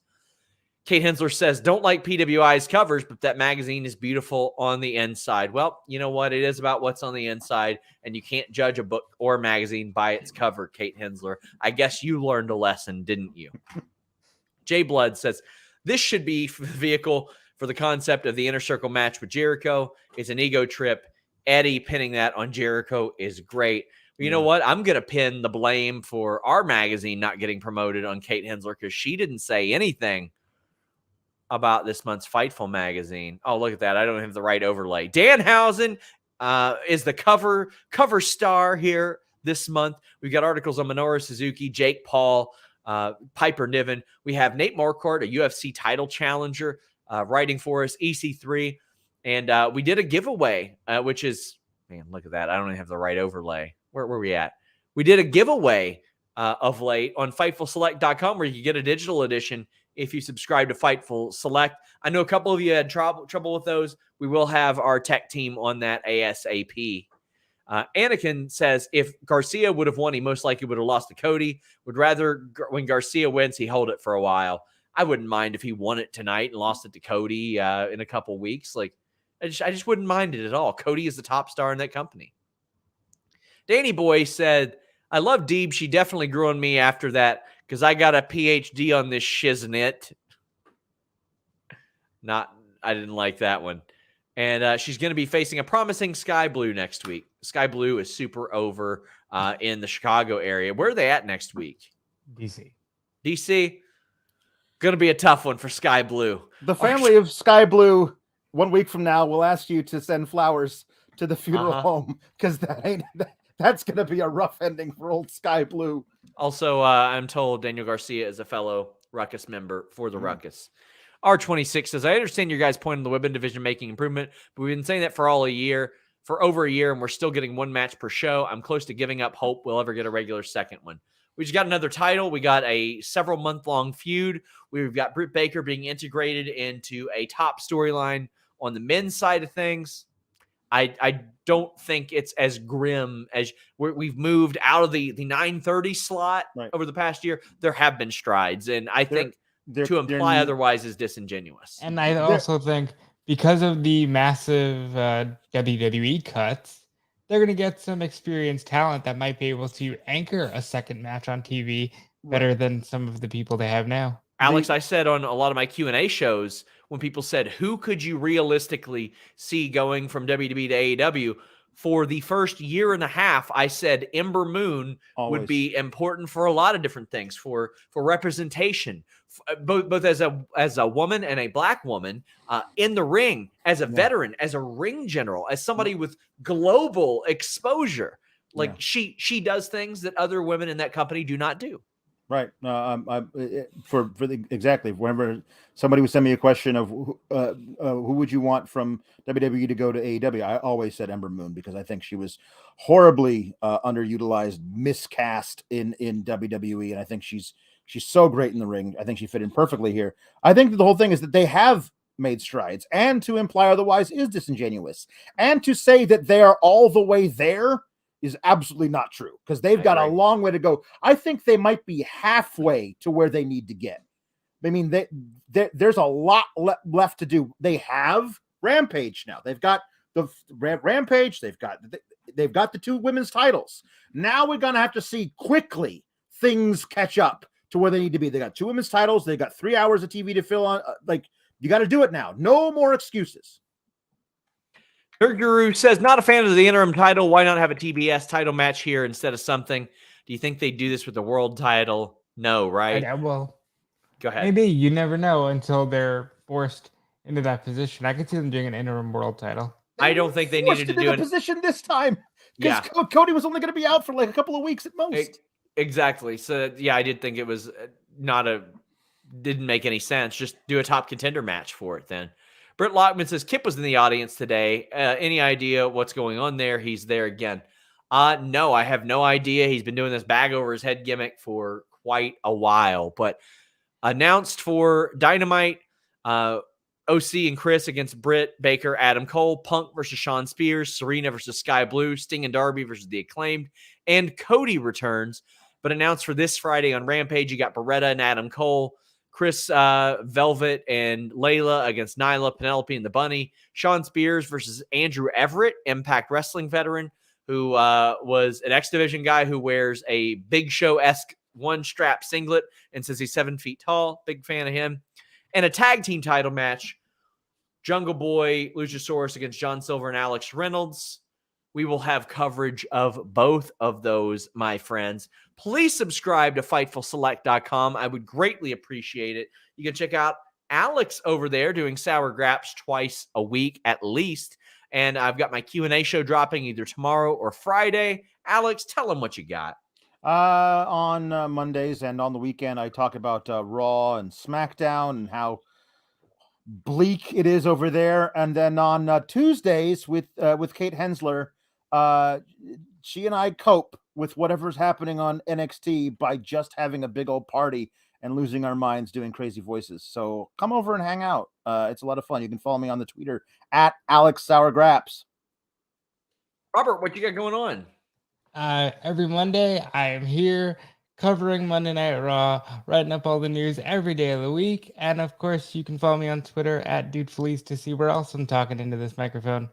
Kate Hensler says, don't like PWI's covers, but that magazine is beautiful on the inside. Well, you know what? It is about what's on the inside, and you can't judge a book or a magazine by its cover, Kate Hensler. I guess you learned a lesson, didn't you? Jay Blood says, this should be the vehicle for the concept of the Inner Circle match with Jericho. It's an ego trip. Eddie pinning that on Jericho is great. But you know what? I'm going to pin the blame for our magazine not getting promoted on Kate Hensler because she didn't say anything about this month's Fightful magazine. Oh, look at that. I don't have the right overlay. Danhausen is the cover star here this month. We've got articles on Minoru Suzuki, Jake Paul, Piper Niven. We have Nate Marquardt, a UFC title challenger, writing for us, EC3. And we did a giveaway, which is, man, look at that. I don't even have the right overlay. Where were we at? We did a giveaway of late on FightfulSelect.com where you can get a digital edition if you subscribe to Fightful Select. I know a couple of you had trouble with those. We will have our tech team on that ASAP. Anakin says if Garcia would have won, he most likely would have lost to Cody. Would rather when Garcia wins, he hold it for a while. I wouldn't mind if he won it tonight and lost it to Cody in a couple weeks. Like I just wouldn't mind it at all. Cody is the top star in that company. Danny Boy said, I love Deeb. She definitely grew on me after that because I got a PhD on this shiznit. I didn't like that one. And she's going to be facing a promising Sky Blue next week. Sky Blue is super over in the Chicago area. Where are they at next week? DC? Going to be a tough one for Sky Blue. The family of Sky Blue 1 week from now will ask you to send flowers to the funeral home because that's going to be a rough ending for old Sky Blue. Also, I'm told Daniel Garcia is a fellow Ruckus member for the Ruckus. R26 says, I understand your guys' point on the women division making improvement, but we've been saying that for over a year, and we're still getting one match per show. I'm close to giving up hope we'll ever get a regular second one. We just got another title. We got a several month-long feud. We've got Britt Baker being integrated into a top storyline on the men's side of things. I don't think it's as grim as we've moved out of the 9:30 slot over the past year. There have been strides, and I think to imply otherwise is disingenuous. And I also think because of the massive WWE cuts, they're going to get some experienced talent that might be able to anchor a second match on TV better than some of the people they have now. Alex, I said on a lot of my Q&A shows, when people said, who could you realistically see going from WWE to AEW? For the first year and a half, I said Ember Moon would be important for a lot of different things, for representation, both as a woman and a black woman in the ring, as a veteran, as a ring general, as somebody with global exposure. Like she does things that other women in that company do not do. Right. Exactly. Whenever somebody would send me a question of who would you want from WWE to go to AEW, I always said Ember Moon because I think she was horribly underutilized, miscast in WWE, and I think she's so great in the ring. I think she fit in perfectly here. I think that the whole thing is that they have made strides, and to imply otherwise is disingenuous, and to say that they are all the way there is absolutely not true because they've got a long way to go. I think they might be halfway to where they need to get. I mean, there's a lot left to do. They have Rampage now. They've got the Rampage. They've got the two women's titles. Now we're gonna have to see quickly things catch up to where they need to be. They got two women's titles. They got 3 hours of TV to fill on. You got to do it now. No more excuses. Guru says, not a fan of the interim title. Why not have a TBS title match here instead of something? Do you think they do this with the world title? No, right? Well, go ahead. Maybe. You never know until they're forced into that position. I could see them doing an interim world title. I don't think they needed to do a position this time because Cody was only going to be out for like a couple of weeks at most. Exactly. So, I did think it was didn't make any sense. Just do a top contender match for it then. Britt Lockman says, Kip was in the audience today. Any idea what's going on there? He's there again. No, I have no idea. He's been doing this bag over his head gimmick for quite a while. But announced for Dynamite, OC and Chris against Britt Baker, Adam Cole, Punk versus Shawn Spears, Serena versus Sky Blue, Sting and Darby versus the Acclaimed, and Cody returns. But announced for this Friday on Rampage, you got Beretta and Adam Cole, Chris Velvet and Layla against Nyla, Penelope, and the Bunny. Shawn Spears versus Andrew Everett, Impact Wrestling veteran, who was an X Division guy who wears a Big Show-esque one-strap singlet and says he's 7 feet tall. Big fan of him. And a tag team title match, Jungle Boy, Luchasaurus against John Silver and Alex Reynolds. We will have coverage of both of those, my friends. Please subscribe to FightfulSelect.com. I would greatly appreciate it. You can check out Alex over there doing Sour Graps twice a week at least. And I've got my Q&A show dropping either tomorrow or Friday. Alex, tell them what you got. On Mondays and on the weekend, I talk about Raw and SmackDown and how bleak it is over there. And then on Tuesdays with Kate Hensler, she and I cope with whatever's happening on NXT by just having a big old party and losing our minds doing crazy voices. So come over and hang out. It's a lot of fun. You can follow me on the Twitter at Alex Sourgraps. Robert, what you got going on? Every Monday, I am here covering Monday Night Raw, writing up all the news every day of the week. And of course, you can follow me on Twitter at DeFelice to see where else I'm talking into this microphone.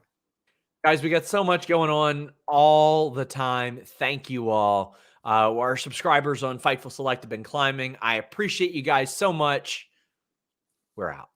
Guys, we got so much going on all the time. Thank you all. Our subscribers on Fightful Select have been climbing. I appreciate you guys so much. We're out.